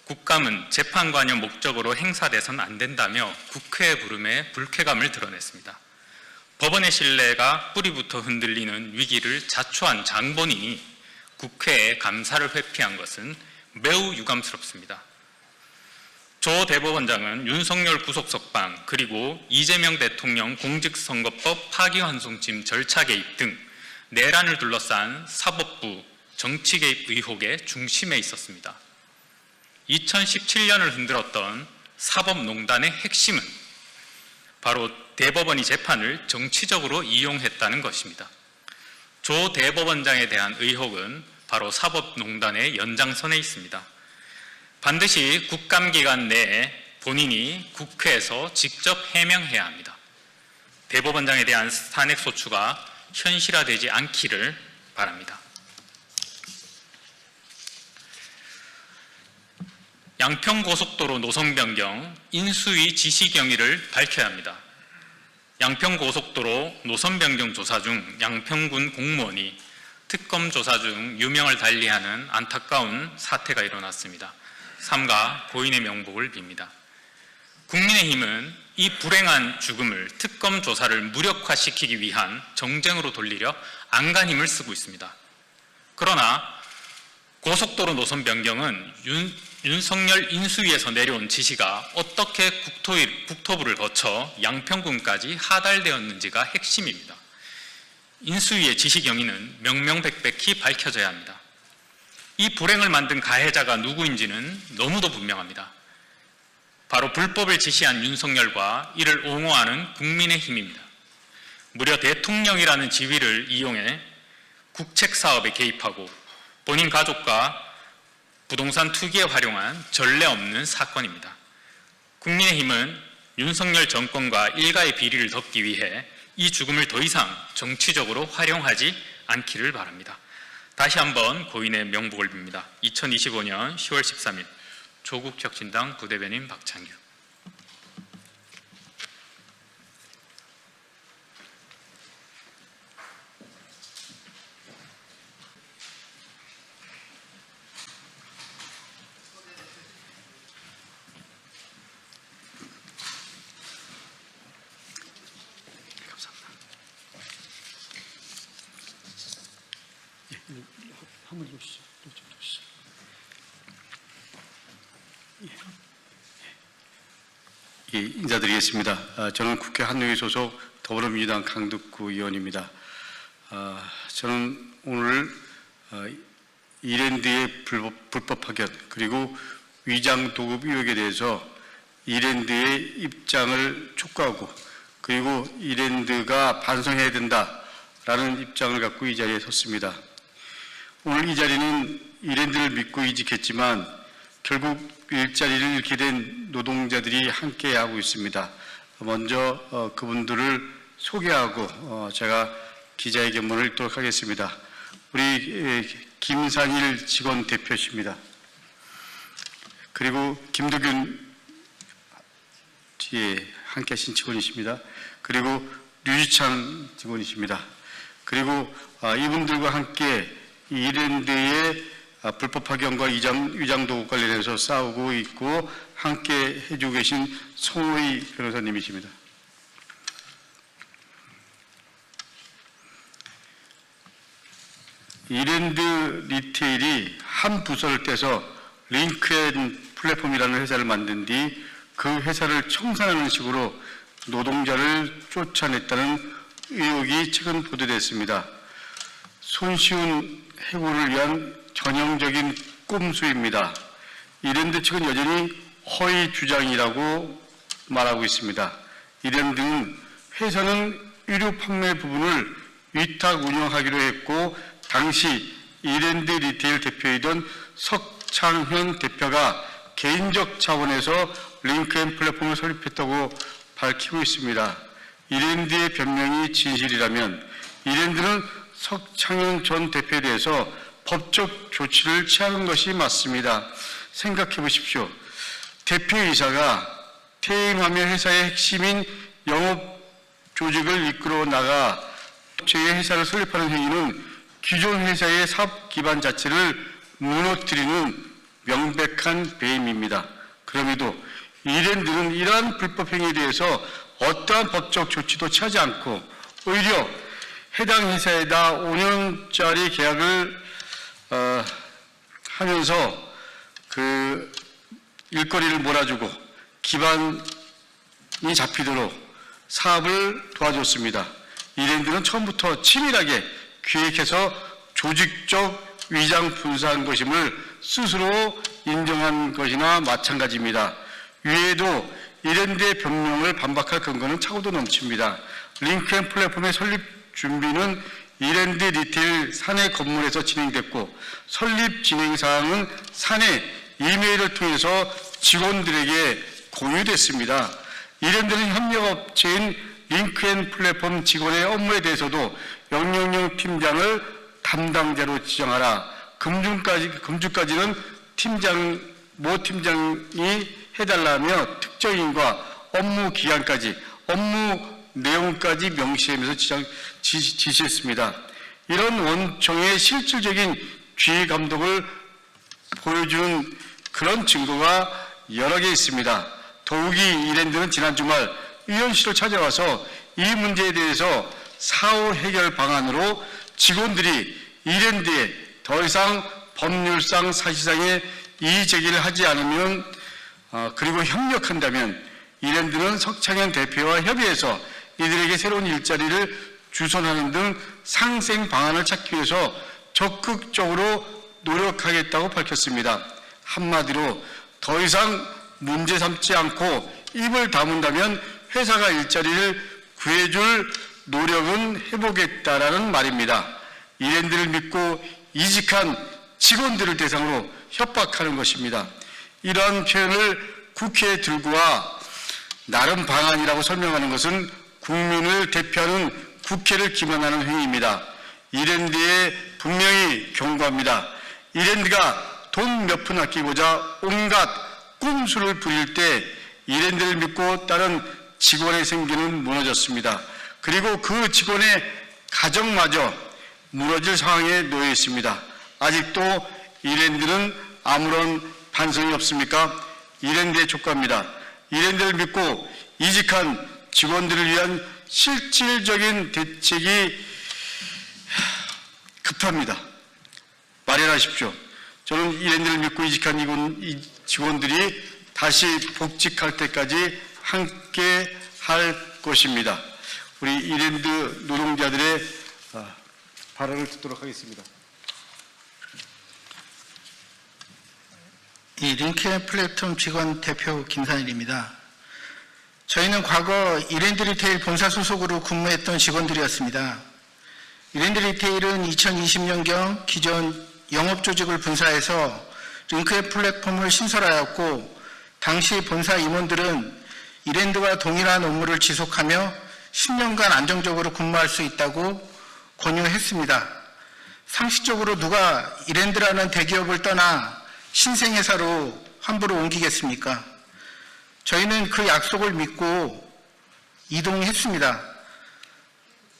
국감은 재판 관여 목적으로 행사돼서는 안 된다며 국회 부름에 불쾌감을 드러냈습니다. 법원의 신뢰가 뿌리부터 흔들리는 위기를 자초한 장본인이 국회에 감사를 회피한 것은 매우 유감스럽습니다. 조 대법원장은 윤석열 구속석방 그리고 이재명 대통령 공직선거법 파기환송심 절차 개입 등 내란을 둘러싼 사법부 정치 개입 의혹의 중심에 있었습니다. 2017년을 흔들었던 사법농단의 핵심은 바로 대법원이 재판을 정치적으로 이용했다는 것입니다. 조 대법원장에 대한 의혹은 바로 사법농단의 연장선에 있습니다. 반드시 국감기간 내에 본인이 국회에서 직접 해명해야 합니다. 대법원장에 대한 탄핵소추가 현실화되지 않기를 바랍니다. 양평고속도로 노선 변경, 인수위 지시 경위를 밝혀야 합니다. 양평고속도로 노선 변경 조사 중 양평군 공무원이 특검 조사 중 유명을 달리하는 안타까운 사태가 일어났습니다. 삼가 고인의 명복을 빕니다. 국민의힘은 이 불행한 죽음을 특검 조사를 무력화시키기 위한 정쟁으로 돌리려 안간힘을 쓰고 있습니다. 그러나 고속도로 노선 변경은 윤석열 인수위에서 내려온 지시가 어떻게 국토부를 거쳐 양평군까지 하달되었는지가 핵심입니다. 인수위의 지시 경위는 명명백백히 밝혀져야 합니다. 이 불행을 만든 가해자가 누구인지는 너무도 분명합니다. 바로 불법을 지시한 윤석열과 이를 옹호하는 국민의힘입니다. 무려 대통령이라는 지위를 이용해 국책사업에 개입하고 본인 가족과 부동산 투기에 활용한 전례 없는 사건입니다. 국민의힘은 윤석열 정권과 일가의 비리를 덮기 위해 이 죽음을 더 이상 정치적으로 활용하지 않기를 바랍니다. 다시 한번 고인의 명복을 빕니다. 2025년 10월 13일 조국혁신당 부대변인 박창규. 한번 보시죠. 보시죠. 예, 인사드리겠습니다. 저는 국회 한노위 소속 더불어민주당 강덕구 의원입니다. 저는 오늘 이랜드의 불법 파견 그리고 위장 도급 의혹에 대해서 이랜드의 입장을 촉구하고 그리고 이랜드가 반성해야 된다라는 입장을 갖고 이 자리에 섰습니다. 오늘 이 자리는 이랜드를 믿고 이직했지만 결국 일자리를 잃게 된 노동자들이 함께하고 있습니다. 먼저 그분들을 소개하고 제가 기자회견문을 읽도록 하겠습니다. 우리 김상일 직원 대표십니다. 그리고 김도균 함께 하신 직원이십니다. 그리고 류지창 직원이십니다. 그리고 이분들과 함께 이랜드의 불법 파견과 위장 도급 관련해서 싸우고 있고 함께 해주고 계신 송의 변호사님이십니다. 이랜드 리테일이 한 부서를 떼서 링크앤 플랫폼이라는 회사를 만든 뒤 그 회사를 청산하는 식으로 노동자를 쫓아냈다는 의혹이 최근 보도됐습니다. 손쉬운 해고를 위한 전형적인 꼼수입니다. 이랜드 측은 여전히 허위 주장이라고 말하고 있습니다. 이랜드는 회사는 의류 판매 부분을 위탁 운영하기로 했고 당시 이랜드 리테일 대표이던 석창현 대표가 개인적 차원에서 링크앤 플랫폼을 설립했다고 밝히고 있습니다. 이랜드의 변명이 진실이라면 이랜드는 석창현 전 대표에 대해서 법적 조치를 취하는 것이 맞습니다. 생각해 보십시오. 대표이사가 퇴임하며 회사의 핵심인 영업 조직을 이끌어 나가 업체의 회사를 설립하는 행위는 기존 회사의 사업 기반 자체를 무너뜨리는 명백한 배임입니다. 그럼에도 이랜드는 이러한 불법 행위에 대해서 어떠한 법적 조치도 취하지 않고 오히려 해당 회사에다 5년짜리 계약을 하면서 그 일거리를 몰아주고 기반이 잡히도록 사업을 도와줬습니다. 이랜드는 처음부터 치밀하게 기획해서 조직적 위장 분사한 것임을 스스로 인정한 것이나 마찬가지입니다. 위에도 이랜드의 변명을 반박할 근거는 차고도 넘칩니다. 링크앤 플랫폼의 설립 준비는 이랜드 리테일 사내 건물에서 진행됐고 설립 진행 사항은 사내 이메일을 통해서 직원들에게 공유됐습니다. 이랜드는 협력업체인 링크앤 플랫폼 직원의 업무에 대해서도 영영영 팀장을 담당자로 지정하라. 금주까지는 모 팀장이 해달라며 특정인과 업무 기간까지, 업무 내용까지 명시하면서 지시했습니다. 이런 원청의 실질적인 지휘 감독을 보여주는 그런 증거가 여러 개 있습니다. 더욱이 이랜드는 지난 주말 의원실을 찾아와서 이 문제에 대해서 사후 해결 방안으로 직원들이 이랜드에 더 이상 법률상 사실상의 이의 제기를 하지 않으면 그리고 협력한다면 이랜드는 석창현 대표와 협의해서 이들에게 새로운 일자리를 주선하는 등 상생 방안을 찾기 위해서 적극적으로 노력하겠다고 밝혔습니다. 한마디로 더 이상 문제 삼지 않고 입을 다문다면 회사가 일자리를 구해줄 노력은 해보겠다라는 말입니다. 이랜드를 믿고 이직한 직원들을 대상으로 협박하는 것입니다. 이러한 표현을 국회에 들고 와 나름 방안이라고 설명하는 것은 국민을 대표하는 국회를 기만하는 행위입니다. 이랜드에 분명히 경고합니다. 이랜드가 돈 몇 푼 아끼고자 온갖 꼼수를 부릴 때 이랜드를 믿고 따른 직원의 생계는 무너졌습니다. 그리고 그 직원의 가정마저 무너질 상황에 놓여 있습니다. 아직도 이랜드는 아무런 반성이 없습니까? 이랜드의 촉구합니다. 이랜드를 믿고 이직한 직원들을 위한 실질적인 대책이 급합니다. 마련하십시오. 저는 이랜드를 믿고 이직한 이 직원들이 다시 복직할 때까지 함께 할 것입니다. 우리 이랜드 노동자들의 발언을 듣도록 하겠습니다. 이 링크앤 플랫폼 직원 대표 김산일입니다. 저희는 과거 이랜드 리테일 본사 소속으로 근무했던 직원들이었습니다. 이랜드 리테일은 2020년경 기존 영업조직을 분사해서 링크앤 플랫폼을 신설하였고 당시 본사 임원들은 이랜드와 동일한 업무를 지속하며 10년간 안정적으로 근무할 수 있다고 권유했습니다. 상식적으로 누가 이랜드라는 대기업을 떠나 신생회사로 함부로 옮기겠습니까? 저희는 그 약속을 믿고 이동했습니다.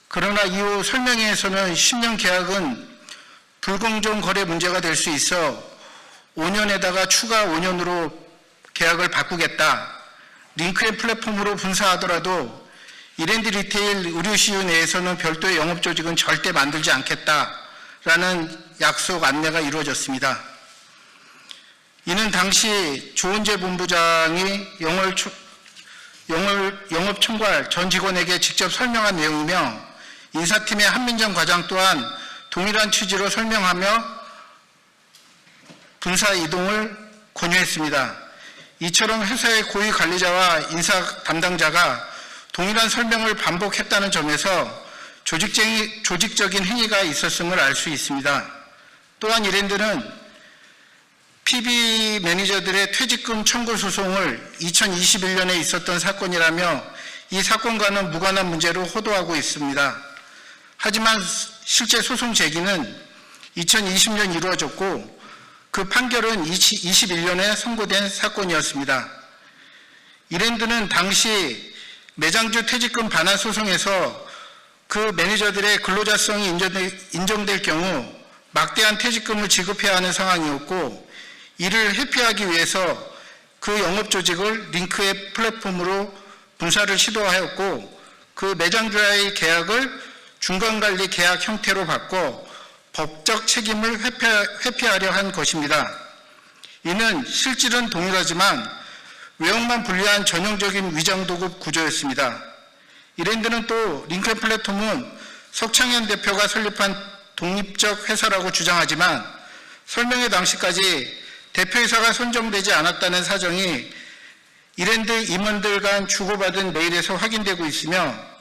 그러나 이후 설명회에서는 10년 계약은 불공정 거래 문제가 될 수 있어 5년에다가 추가 5년으로 계약을 바꾸겠다. 링크앤 플랫폼으로 분사하더라도 이랜드 리테일 의류시유 내에서는 별도의 영업조직은 절대 만들지 않겠다라는 약속 안내가 이루어졌습니다. 이는 당시 조은재 본부장이 영업총괄 전 직원에게 직접 설명한 내용이며 인사팀의 한민정 과장 또한 동일한 취지로 설명하며 분사 이동을 권유했습니다. 이처럼 회사의 고위 관리자와 인사 담당자가 동일한 설명을 반복했다는 점에서 조직적인 행위가 있었음을 알 수 있습니다. 또한 이랜드는 PB 매니저들의 퇴직금 청구 소송을 2021년에 있었던 사건이라며 이 사건과는 무관한 문제로 호도하고 있습니다. 하지만 실제 소송 제기는 2020년 이루어졌고 그 판결은 21년에 선고된 사건이었습니다. 이랜드는 당시 매장주 퇴직금 반환 소송에서 그 매니저들의 근로자성이 인정될 경우 막대한 퇴직금을 지급해야 하는 상황이었고 이를 회피하기 위해서 그 영업조직을 링크의 플랫폼으로 분사를 시도하였고 그 매장주와의 계약을 중간관리 계약 형태로 바꿔 법적 책임을 회피하려 한 것입니다. 이는 실질은 동일하지만 외형만 분리한 전형적인 위장도급 구조였습니다. 이랜드는 또 링크앤 플랫폼은 석창현 대표가 설립한 독립적 회사라고 주장하지만 설명회 당시까지 대표이사가 선정되지 않았다는 사정이 이랜드 임원들 간 주고받은 메일에서 확인되고 있으며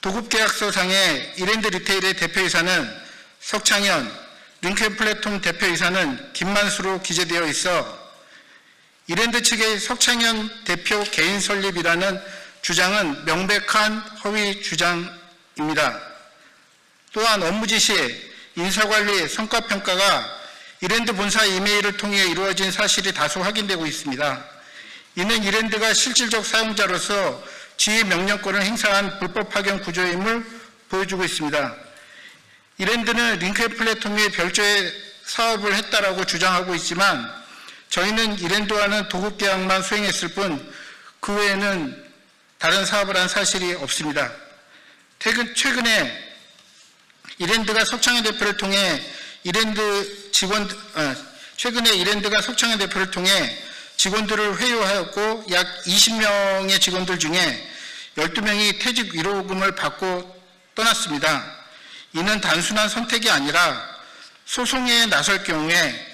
도급계약서상의 이랜드 리테일의 대표이사는 석창현, 링크앤플랫폼 대표이사는 김만수로 기재되어 있어 이랜드 측의 석창현 대표 개인 설립이라는 주장은 명백한 허위 주장입니다. 또한 업무 지시, 인사관리, 성과평가가 이랜드 본사 이메일을 통해 이루어진 사실이 다소 확인되고 있습니다. 이는 이랜드가 실질적 사용자로서 지휘 명령권을 행사한 불법 파견 구조임을 보여주고 있습니다. 이랜드는 링크앤플랫폼이 별도의 사업을 했다라고 주장하고 있지만 저희는 이랜드와는 도급계약만 수행했을 뿐 그 외에는 다른 사업을 한 사실이 없습니다. 최근에 이랜드가 석창현 대표를 통해 이랜드가 석창현 대표를 통해 직원들을 회유하였고 약 20명의 직원들 중에 12명이 퇴직 위로금을 받고 떠났습니다. 이는 단순한 선택이 아니라 소송에 나설 경우에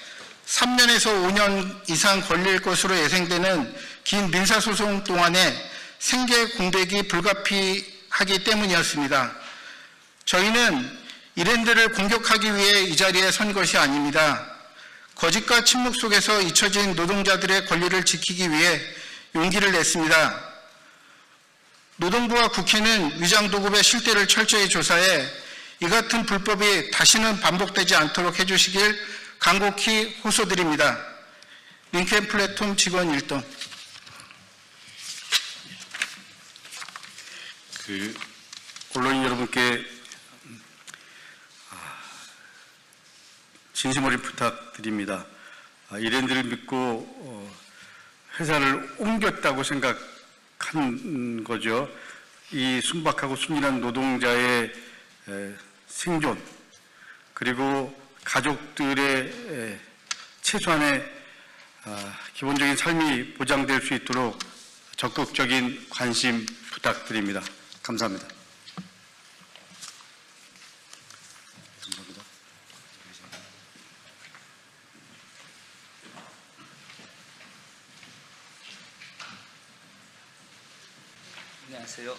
3년에서 5년 이상 걸릴 것으로 예상되는 긴 민사소송 동안에 생계 공백이 불가피하기 때문이었습니다. 저희는 이랜드를 공격하기 위해 이 자리에 선 것이 아닙니다. 거짓과 침묵 속에서 잊혀진 노동자들의 권리를 지키기 위해 용기를 냈습니다. 노동부와 국회는 위장도급의 실태를 철저히 조사해 이 같은 불법이 다시는 반복되지 않도록 해주시길 간곡히 호소드립니다. 링크앤플랫폼 직원 1동. 언론인 여러분께 진심 어린 부탁드립니다. 이랜드를 믿고 회사를 옮겼다고 생각한 거죠. 이 순박하고 순진한 노동자의 생존 그리고 가족들의 최소한의 기본적인 삶이 보장될 수 있도록 적극적인 관심 부탁드립니다. 감사합니다. 안녕하세요.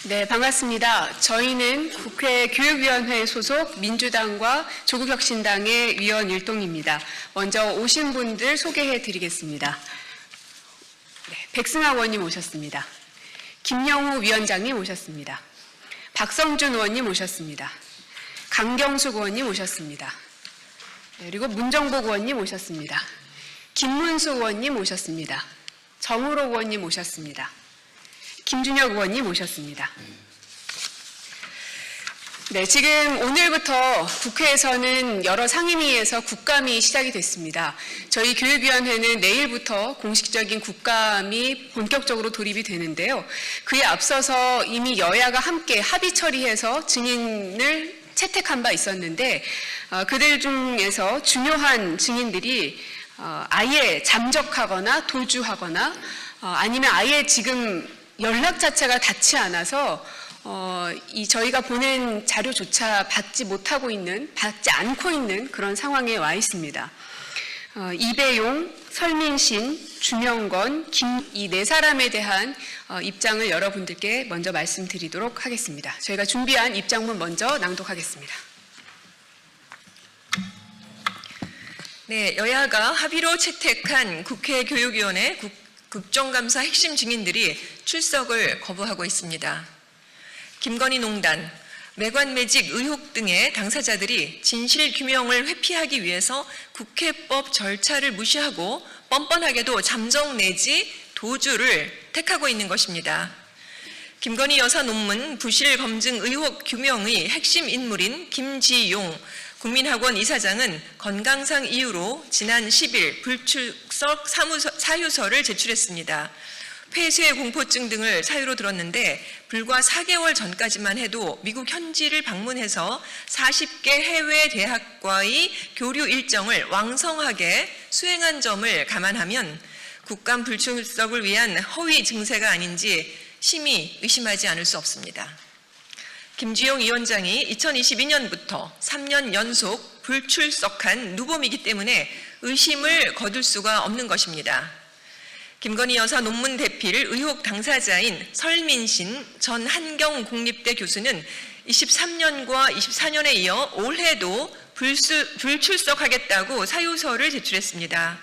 네, 반갑습니다. 저희는 국회 교육위원회 소속 민주당과 조국혁신당의 위원 일동입니다. 먼저 오신 분들 소개해 드리겠습니다. 네, 백승아 의원님 오셨습니다. 김영우 위원장님 오셨습니다. 박성준 의원님 오셨습니다. 강경숙 의원님 오셨습니다. 네, 그리고 문정복 의원님 오셨습니다. 김문수 의원님 오셨습니다. 정우로 의원님 오셨습니다. 김준혁 의원님 오셨습니다. 네, 지금 오늘부터 국회에서는 여러 상임위에서 국감이 시작이 됐습니다. 저희 교육위원회는 내일부터 공식적인 국감이 본격적으로 돌입이 되는데요. 그에 앞서서 이미 여야가 함께 합의 처리해서 증인을 채택한 바 있었는데 그들 중에서 중요한 증인들이 아예 잠적하거나 도주하거나 아니면 아예 지금 연락 자체가 닿지 않아서 저희가 보낸 자료조차 받지 않고 있는 그런 상황에 와 있습니다. 이배용, 설민신, 주명건, 이 네 사람에 대한 입장을 여러분들께 먼저 말씀드리도록 하겠습니다. 저희가 준비한 입장문 먼저 낭독하겠습니다. 네, 여야가 합의로 채택한 국회 교육위원회 국정감사 핵심 증인들이 출석을 거부하고 있습니다. 김건희 농단, 매관매직 의혹 등의 당사자들이 진실규명을 회피하기 위해서 국회법 절차를 무시하고 뻔뻔하게도 잠적 내지 도주를 택하고 있는 것입니다. 김건희 여사 논문 부실 검증 의혹 규명의 핵심 인물인 김지용 국민학원 이사장은 건강상 이유로 지난 10일 불출석 사유서를 제출했습니다. 폐쇄 공포증 등을 사유로 들었는데 불과 4개월 전까지만 해도 미국 현지를 방문해서 40개 해외 대학과의 교류 일정을 왕성하게 수행한 점을 감안하면 국감 불출석을 위한 허위 증세가 아닌지 심히 의심하지 않을 수 없습니다. 김주용 위원장이 2022년부터 3년 연속 불출석한 누범이기 때문에 의심을 거둘 수가 없는 것입니다. 김건희 여사 논문 대필 의혹 당사자인 설민신 전 한경국립대 교수는 23년과 24년에 이어 올해도 불출석하겠다고 사유서를 제출했습니다.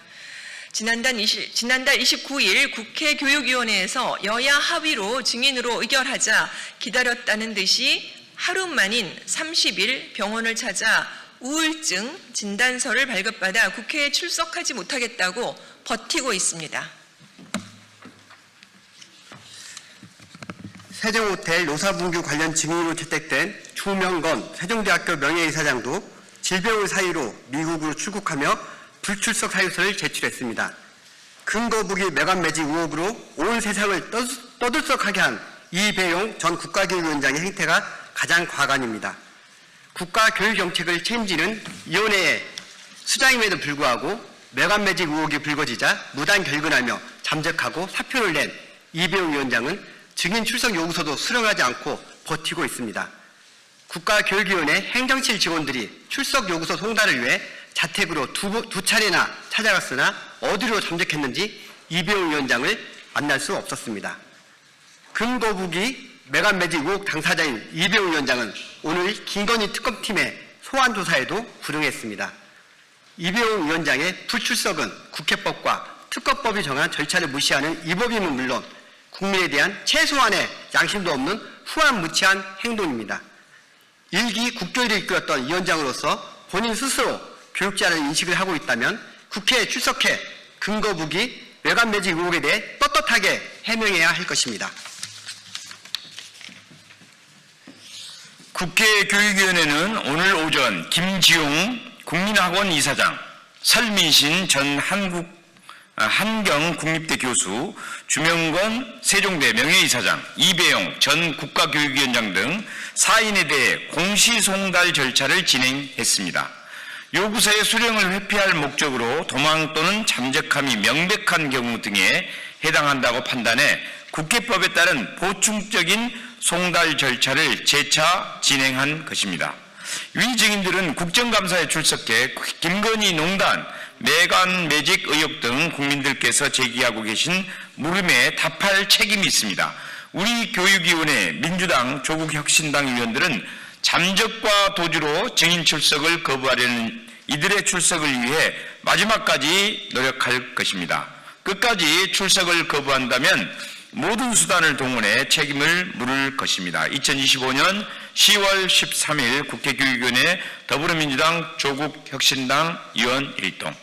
지난달 29일 국회 교육위원회에서 여야 합의로 증인으로 의결하자 기다렸다는 듯이 하루 만인 30일 병원을 찾아 우울증 진단서를 발급받아 국회에 출석하지 못하겠다고 버티고 있습니다. 세종호텔 노사분규 관련 증인으로 채택된 추명건 세종대학교 명예이사장도 질병을 사유로 미국으로 출국하며 불출석 사유서를 제출했습니다. 근거북이 매각 매직 의혹으로 온 세상을 떠들썩하게 한 이배용 전 국가교육위원장의 행태가 가장 과관입니다. 국가교육정책을 책임지는 위원회의 수장임에도 불구하고 매각 매직 의혹이 불거지자 무단 결근하며 잠적하고 사표를 낸 이배용 위원장은 증인 출석 요구서도 수령하지 않고 버티고 있습니다. 국가교육위원회 행정실 직원들이 출석 요구서 송달을 위해 자택으로 두 차례나 찾아갔으나 어디로 잠적했는지 이배용 위원장을 만날 수 없었습니다. 금거북이 매각 매직 의혹 당사자인 이배용 위원장은 오늘 김건희 특검팀의 소환 조사에도 불응했습니다. 이배용 위원장의 불출석은 국회법과 특검법이 정한 절차를 무시하는 위법임은 물론 국민에 대한 최소한의 양심도 없는 후안무치한 행동입니다. 일기 국교위를 이끌었던 위원장으로서 본인 스스로 교육자를 인식을 하고 있다면 국회에 출석해 근거북이 매각 매직 의혹에 대해 떳떳하게 해명해야 할 것입니다. 국회 교육위원회는 오늘 오전 김지용 국민학원 이사장, 설민신 전 한경국립대 교수, 주명건 세종대 명예이사장, 이배용 전 국가교육위원장 등 4인에 대해 공시송달 절차를 진행했습니다. 요구서의 수령을 회피할 목적으로 도망 또는 잠적함이 명백한 경우 등에 해당한다고 판단해 국회법에 따른 보충적인 송달 절차를 재차 진행한 것입니다. 위 증인들은 국정감사에 출석해 김건희 농단, 매각 매직 의혹 등 국민들께서 제기하고 계신 물음에 답할 책임이 있습니다. 우리 교육위원회 민주당 조국혁신당 의원들은 잠적과 도주로 증인 출석을 거부하려는 이들의 출석을 위해 마지막까지 노력할 것입니다. 끝까지 출석을 거부한다면 모든 수단을 동원해 책임을 물을 것입니다. 2025년 10월 13일 국회교육위원회 더불어민주당 조국혁신당 의원 일동.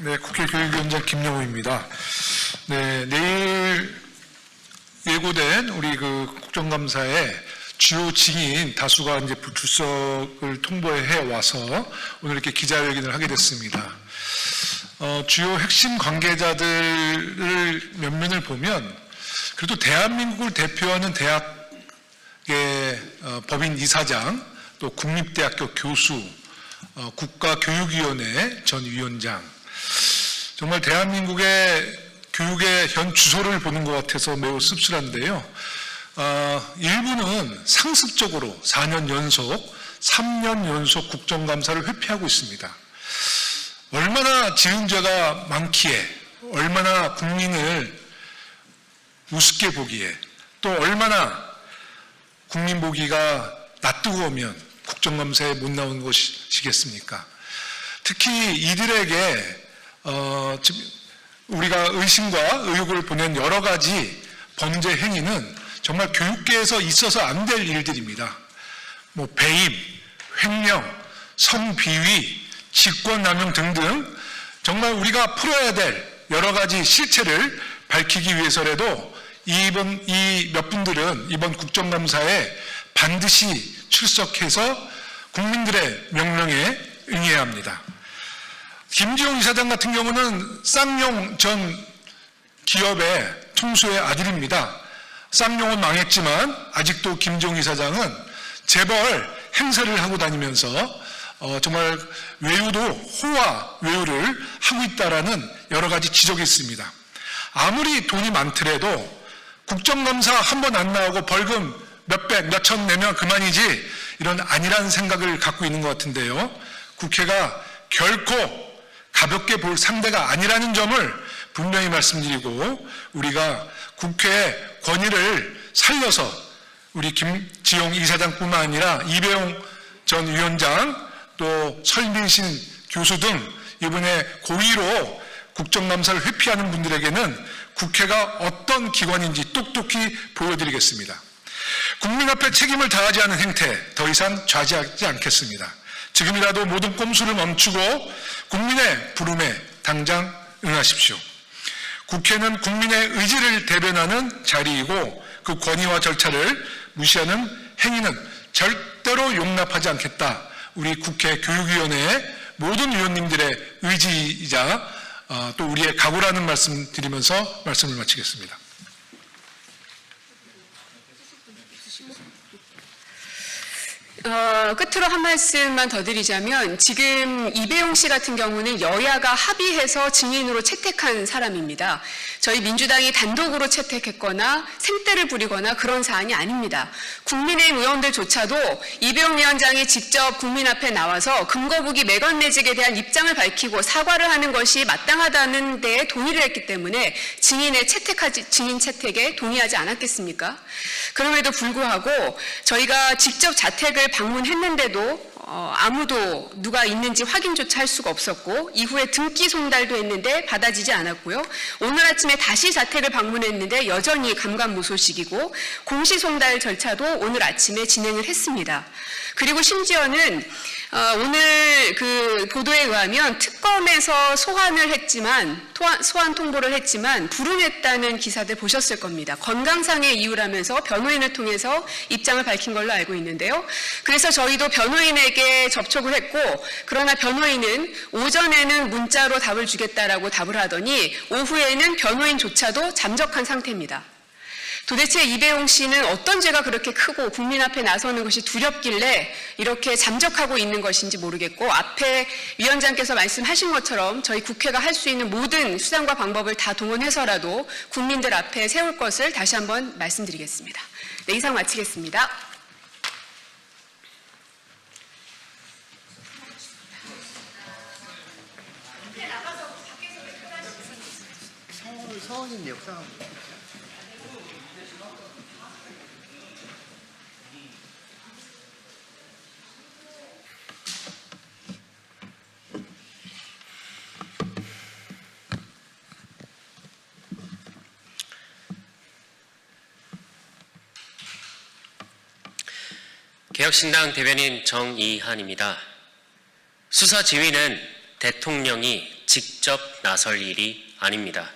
네, 국회교육위원장 김영호입니다. 네, 내일 예고된 우리 국정감사에 주요 증인 다수가 이제 불출석을 통보해 와서 오늘 이렇게 기자회견을 하게 됐습니다. 주요 핵심 관계자들을 면면을 보면 그래도 대한민국을 대표하는 대학의 법인 이사장, 또 국립대학교 교수, 국가교육위원회 전 위원장, 정말 대한민국의 교육의 현 주소를 보는 것 같아서 매우 씁쓸한데요. 일부는 상습적으로 4년 연속, 3년 연속 국정감사를 회피하고 있습니다. 얼마나 지은 죄가 많기에, 얼마나 국민을 우습게 보기에, 또 얼마나 국민 보기가 낯뜨거우면 국정감사에 못 나온 것이겠습니까? 특히 이들에게 우리가 의심과 의혹을 보낸 여러 가지 범죄 행위는 정말 교육계에서 있어서 안 될 일들입니다. 배임, 횡령, 성비위, 직권남용 등등 정말 우리가 풀어야 될 여러 가지 실체를 밝히기 위해서라도 이 몇 분들은 이번 국정감사에 반드시 출석해서 국민들의 명령에 응해야 합니다. 김지용 이사장 같은 경우는 쌍용 전 기업의 총수의 아들입니다. 쌍용은 망했지만 아직도 김지용 이사장은 재벌 행세를 하고 다니면서 정말 외유도 호화 외유를 하고 있다라는 여러 가지 지적이 있습니다. 아무리 돈이 많더라도 국정감사 한 번 안 나오고 벌금 몇백, 몇천 내면 그만이지 이런 아니라는 생각을 갖고 있는 것 같은데요. 국회가 결코 가볍게 볼 상대가 아니라는 점을 분명히 말씀드리고 우리가 국회의 권위를 살려서 우리 김지용 이사장뿐만 아니라 이배용 전 위원장 또 설민신 교수 등 이번에 고의로 국정감사를 회피하는 분들에게는 국회가 어떤 기관인지 똑똑히 보여드리겠습니다. 국민 앞에 책임을 다하지 않은 행태 더 이상 좌지하지 않겠습니다. 지금이라도 모든 꼼수를 멈추고 국민의 부름에 당장 응하십시오. 국회는 국민의 의지를 대변하는 자리이고 그 권위와 절차를 무시하는 행위는 절대로 용납하지 않겠다. 우리 국회 교육위원회의 모든 위원님들의 의지이자 또 우리의 각오라는 말씀 드리면서 말씀을 마치겠습니다. 끝으로 한 말씀만 더 드리자면 지금 이배용 씨 같은 경우는 여야가 합의해서 증인으로 채택한 사람입니다. 저희 민주당이 단독으로 채택했거나 생떼를 부리거나 그런 사안이 아닙니다. 국민의힘 의원들조차도 이배용 위원장이 직접 국민 앞에 나와서 금거북이 매건 매직에 대한 입장을 밝히고 사과를 하는 것이 마땅하다는 데에 동의를 했기 때문에 증인 채택에 동의하지 않았겠습니까? 그럼에도 불구하고 저희가 직접 자택을 방문했는데도 아무도 누가 있는지 확인조차 할 수가 없었고 이후에 등기 송달도 했는데 받아지지 않았고요. 오늘 아침에 다시 자택을 방문했는데 여전히 감감무소식이고 공시 송달 절차도 오늘 아침에 진행을 했습니다. 그리고 심지어는 오늘 그 보도에 의하면 특검에서 소환 통보를 했지만 불응했다는 기사들 보셨을 겁니다. 건강상의 이유라면서 변호인을 통해서 입장을 밝힌 걸로 알고 있는데요. 그래서 저희도 변호인에게 접촉을 했고 그러나 변호인은 오전에는 문자로 답을 주겠다라고 답을 하더니 오후에는 변호인조차도 잠적한 상태입니다. 도대체 이배용 씨는 어떤 죄가 그렇게 크고 국민 앞에 나서는 것이 두렵길래 이렇게 잠적하고 있는 것인지 모르겠고 앞에 위원장께서 말씀하신 것처럼 저희 국회가 할 수 있는 모든 수단과 방법을 다 동원해서라도 국민들 앞에 세울 것을 다시 한번 말씀드리겠습니다. 네, 이상 마치겠습니다. 서원님 역사 개혁신당 대변인 정이한입니다. 수사 지휘는 대통령이 직접 나설 일이 아닙니다.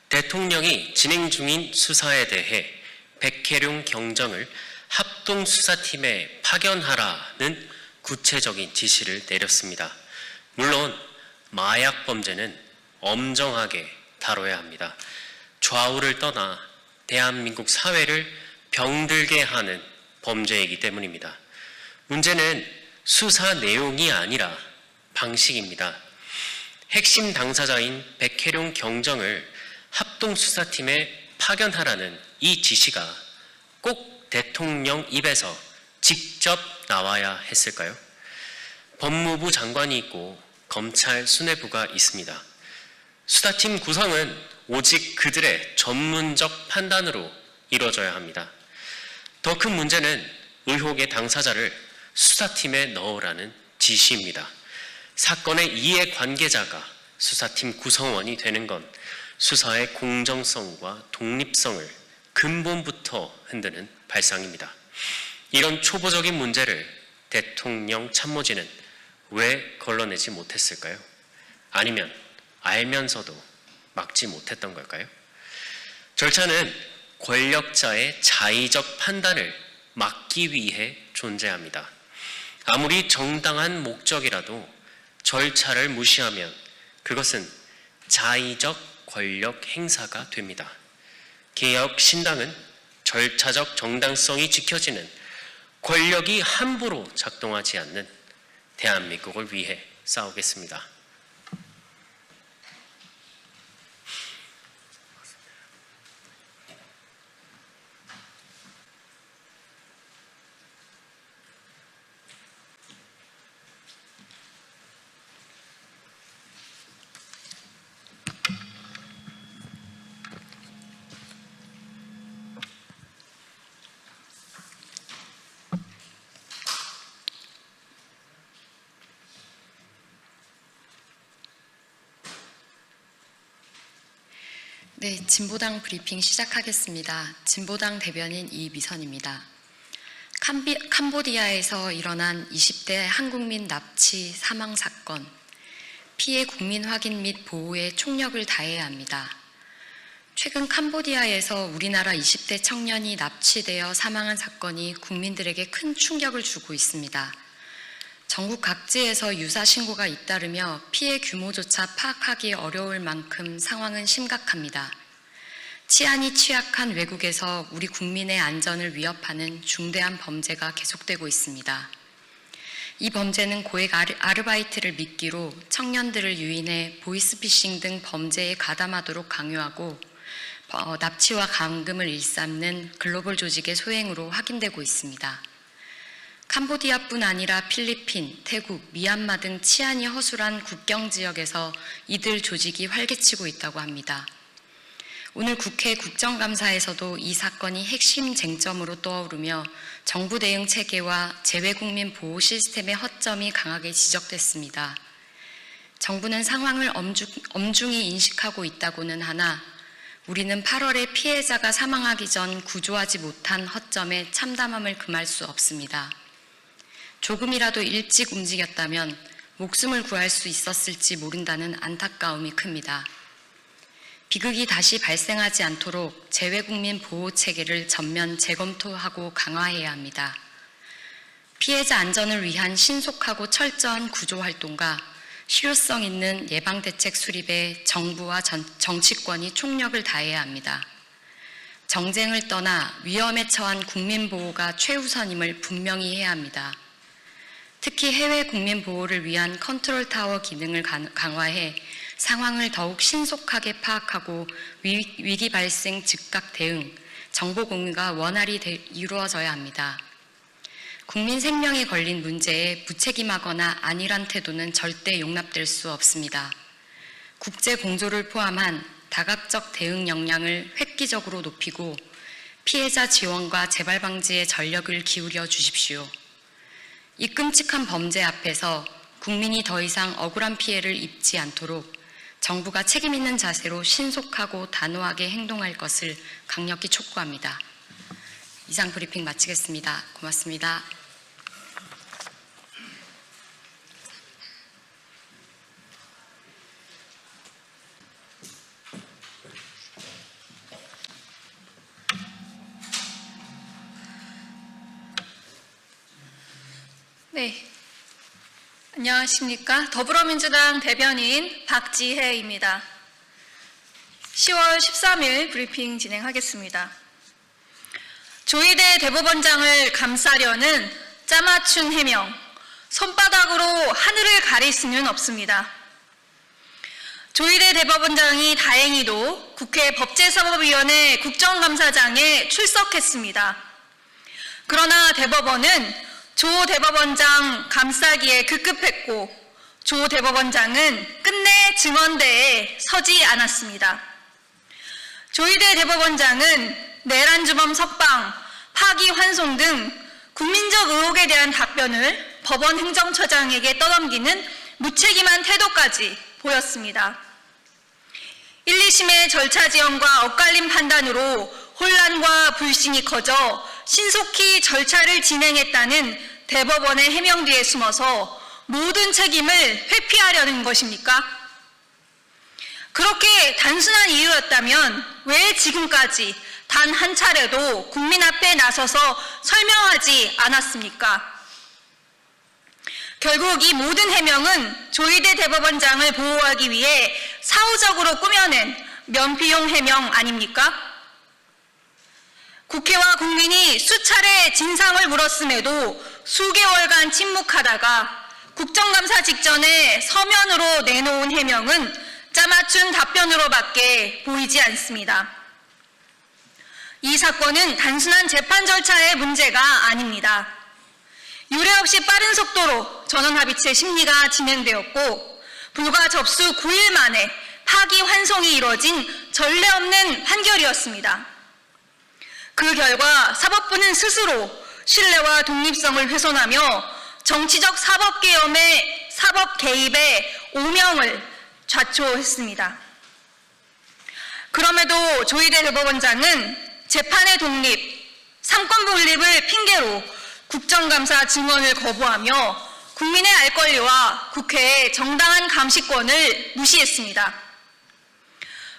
대통령이 진행 중인 수사에 대해 백혜룡 경정을 합동수사팀에 파견하라는 구체적인 지시를 내렸습니다. 물론 마약 범죄는 엄정하게 다뤄야 합니다. 좌우를 떠나 대한민국 사회를 병들게 하는 범죄이기 때문입니다. 문제는 수사 내용이 아니라 방식입니다. 핵심 당사자인 백혜룡 경정을 합동수사팀에 파견하라는 이 지시가 꼭 대통령 입에서 직접 나와야 했을까요? 법무부 장관이 있고 검찰 수뇌부가 있습니다. 수사팀 구성은 오직 그들의 전문적 판단으로 이루어져야 합니다. 더 큰 문제는 의혹의 당사자를 수사팀에 넣으라는 지시입니다. 사건의 이해관계자가 수사팀 구성원이 되는 건 수사의 공정성과 독립성을 근본부터 흔드는 발상입니다. 이런 초보적인 문제를 대통령 참모진은 왜 걸러내지 못했을까요? 아니면 알면서도 막지 못했던 걸까요? 절차는 권력자의 자의적 판단을 막기 위해 존재합니다. 아무리 정당한 목적이라도 절차를 무시하면 그것은 자의적 권력 행사가 됩니다. 개혁신당은 절차적 정당성이 지켜지는 권력이 함부로 작동하지 않는 대한민국을 위해 싸우겠습니다. 네, 진보당 브리핑 시작하겠습니다. 진보당 대변인 이미선입니다. 캄보디아에서 일어난 20대 한국민 납치 사망 사건, 피해 국민 확인 및 보호에 총력을 다해야 합니다. 최근 캄보디아에서 우리나라 20대 청년이 납치되어 사망한 사건이 국민들에게 큰 충격을 주고 있습니다. 전국 각지에서 유사 신고가 잇따르며 피해 규모조차 파악하기 어려울 만큼 상황은 심각합니다. 치안이 취약한 외국에서 우리 국민의 안전을 위협하는 중대한 범죄가 계속되고 있습니다. 이 범죄는 고액 아르바이트를 미끼로 청년들을 유인해 보이스피싱 등 범죄에 가담하도록 강요하고 납치와 감금을 일삼는 글로벌 조직의 소행으로 확인되고 있습니다. 캄보디아뿐 아니라 필리핀, 태국, 미얀마 등 치안이 허술한 국경 지역에서 이들 조직이 활개치고 있다고 합니다. 오늘 국회 국정감사에서도 이 사건이 핵심 쟁점으로 떠오르며 정부 대응 체계와 재외국민 보호 시스템의 허점이 강하게 지적됐습니다. 정부는 상황을 엄중히 인식하고 있다고는 하나 우리는 8월에 피해자가 사망하기 전 구조하지 못한 허점에 참담함을 금할 수 없습니다. 조금이라도 일찍 움직였다면 목숨을 구할 수 있었을지 모른다는 안타까움이 큽니다. 비극이 다시 발생하지 않도록 재외국민 보호 체계를 전면 재검토하고 강화해야 합니다. 피해자 안전을 위한 신속하고 철저한 구조활동과 실효성 있는 예방대책 수립에 정부와 정치권이 총력을 다해야 합니다. 정쟁을 떠나 위험에 처한 국민보호가 최우선임을 분명히 해야 합니다. 특히 해외 국민 보호를 위한 컨트롤타워 기능을 강화해 상황을 더욱 신속하게 파악하고 위기 발생 즉각 대응, 정보 공유가 원활히 이루어져야 합니다. 국민 생명에 걸린 문제에 무책임하거나 안일한 태도는 절대 용납될 수 없습니다. 국제 공조를 포함한 다각적 대응 역량을 획기적으로 높이고 피해자 지원과 재발 방지에 전력을 기울여 주십시오. 이 끔찍한 범죄 앞에서 국민이 더 이상 억울한 피해를 입지 않도록 정부가 책임 있는 자세로 신속하고 단호하게 행동할 것을 강력히 촉구합니다. 이상 브리핑 마치겠습니다. 고맙습니다. 네, 안녕하십니까. 더불어민주당 대변인 박지혜입니다. 10월 13일 브리핑 진행하겠습니다. 조희대 대법원장을 감싸려는 짜맞춘 해명, 손바닥으로 하늘을 가릴 수는 없습니다. 조희대 대법원장이 다행히도 국회 법제사법위원회 국정감사장에 출석했습니다. 그러나 대법원은 조 대법원장 감싸기에 급급했고 조 대법원장은 끝내 증언대에 서지 않았습니다. 조희대 대법원장은 내란주범 석방, 파기환송 등 국민적 의혹에 대한 답변을 법원 행정처장에게 떠넘기는 무책임한 태도까지 보였습니다. 1, 2심의 절차 지연과 엇갈린 판단으로 혼란과 불신이 커져 신속히 절차를 진행했다는 대법원의 해명 뒤에 숨어서 모든 책임을 회피하려는 것입니까? 그렇게 단순한 이유였다면 왜 지금까지 단 한 차례도 국민 앞에 나서서 설명하지 않았습니까? 결국 이 모든 해명은 조희대 대법원장을 보호하기 위해 사후적으로 꾸며낸 면피용 해명 아닙니까? 국회와 국민이 수차례 진상을 물었음에도 수개월간 침묵하다가 국정감사 직전에 서면으로 내놓은 해명은 짜맞춘 답변으로밖에 보이지 않습니다. 이 사건은 단순한 재판 절차의 문제가 아닙니다. 유례 없이 빠른 속도로 전원합의체 심리가 진행되었고 불과 접수 9일 만에 파기환송이 이뤄진 전례 없는 판결이었습니다. 그 결과 사법부는 스스로 신뢰와 독립성을 훼손하며 정치적 사법 개입의 오명을 좌초했습니다. 그럼에도 조희대 대법원장은 재판의 독립, 삼권 분립을 핑계로 국정감사 증언을 거부하며 국민의 알 권리와 국회의 정당한 감시권을 무시했습니다.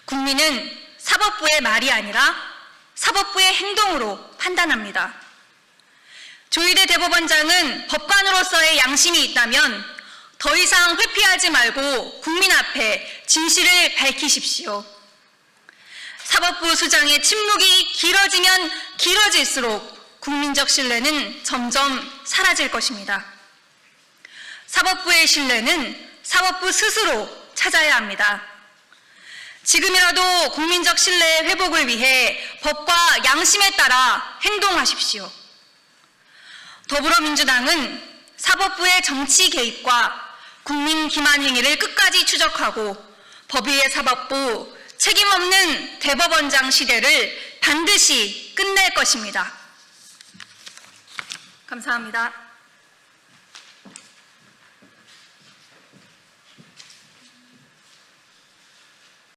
국민은 사법부의 말이 아니라 사법부의 행동으로 판단합니다. 조희대 대법원장은 법관으로서의 양심이 있다면 더 이상 회피하지 말고 국민 앞에 진실을 밝히십시오. 사법부 수장의 침묵이 길어지면 길어질수록 국민적 신뢰는 점점 사라질 것입니다. 사법부의 신뢰는 사법부 스스로 찾아야 합니다. 지금이라도 국민적 신뢰 회복을 위해 법과 양심에 따라 행동하십시오. 더불어민주당은 사법부의 정치 개입과 국민 기만 행위를 끝까지 추적하고 법위의 사법부 책임 없는 대법원장 시대를 반드시 끝낼 것입니다. 감사합니다.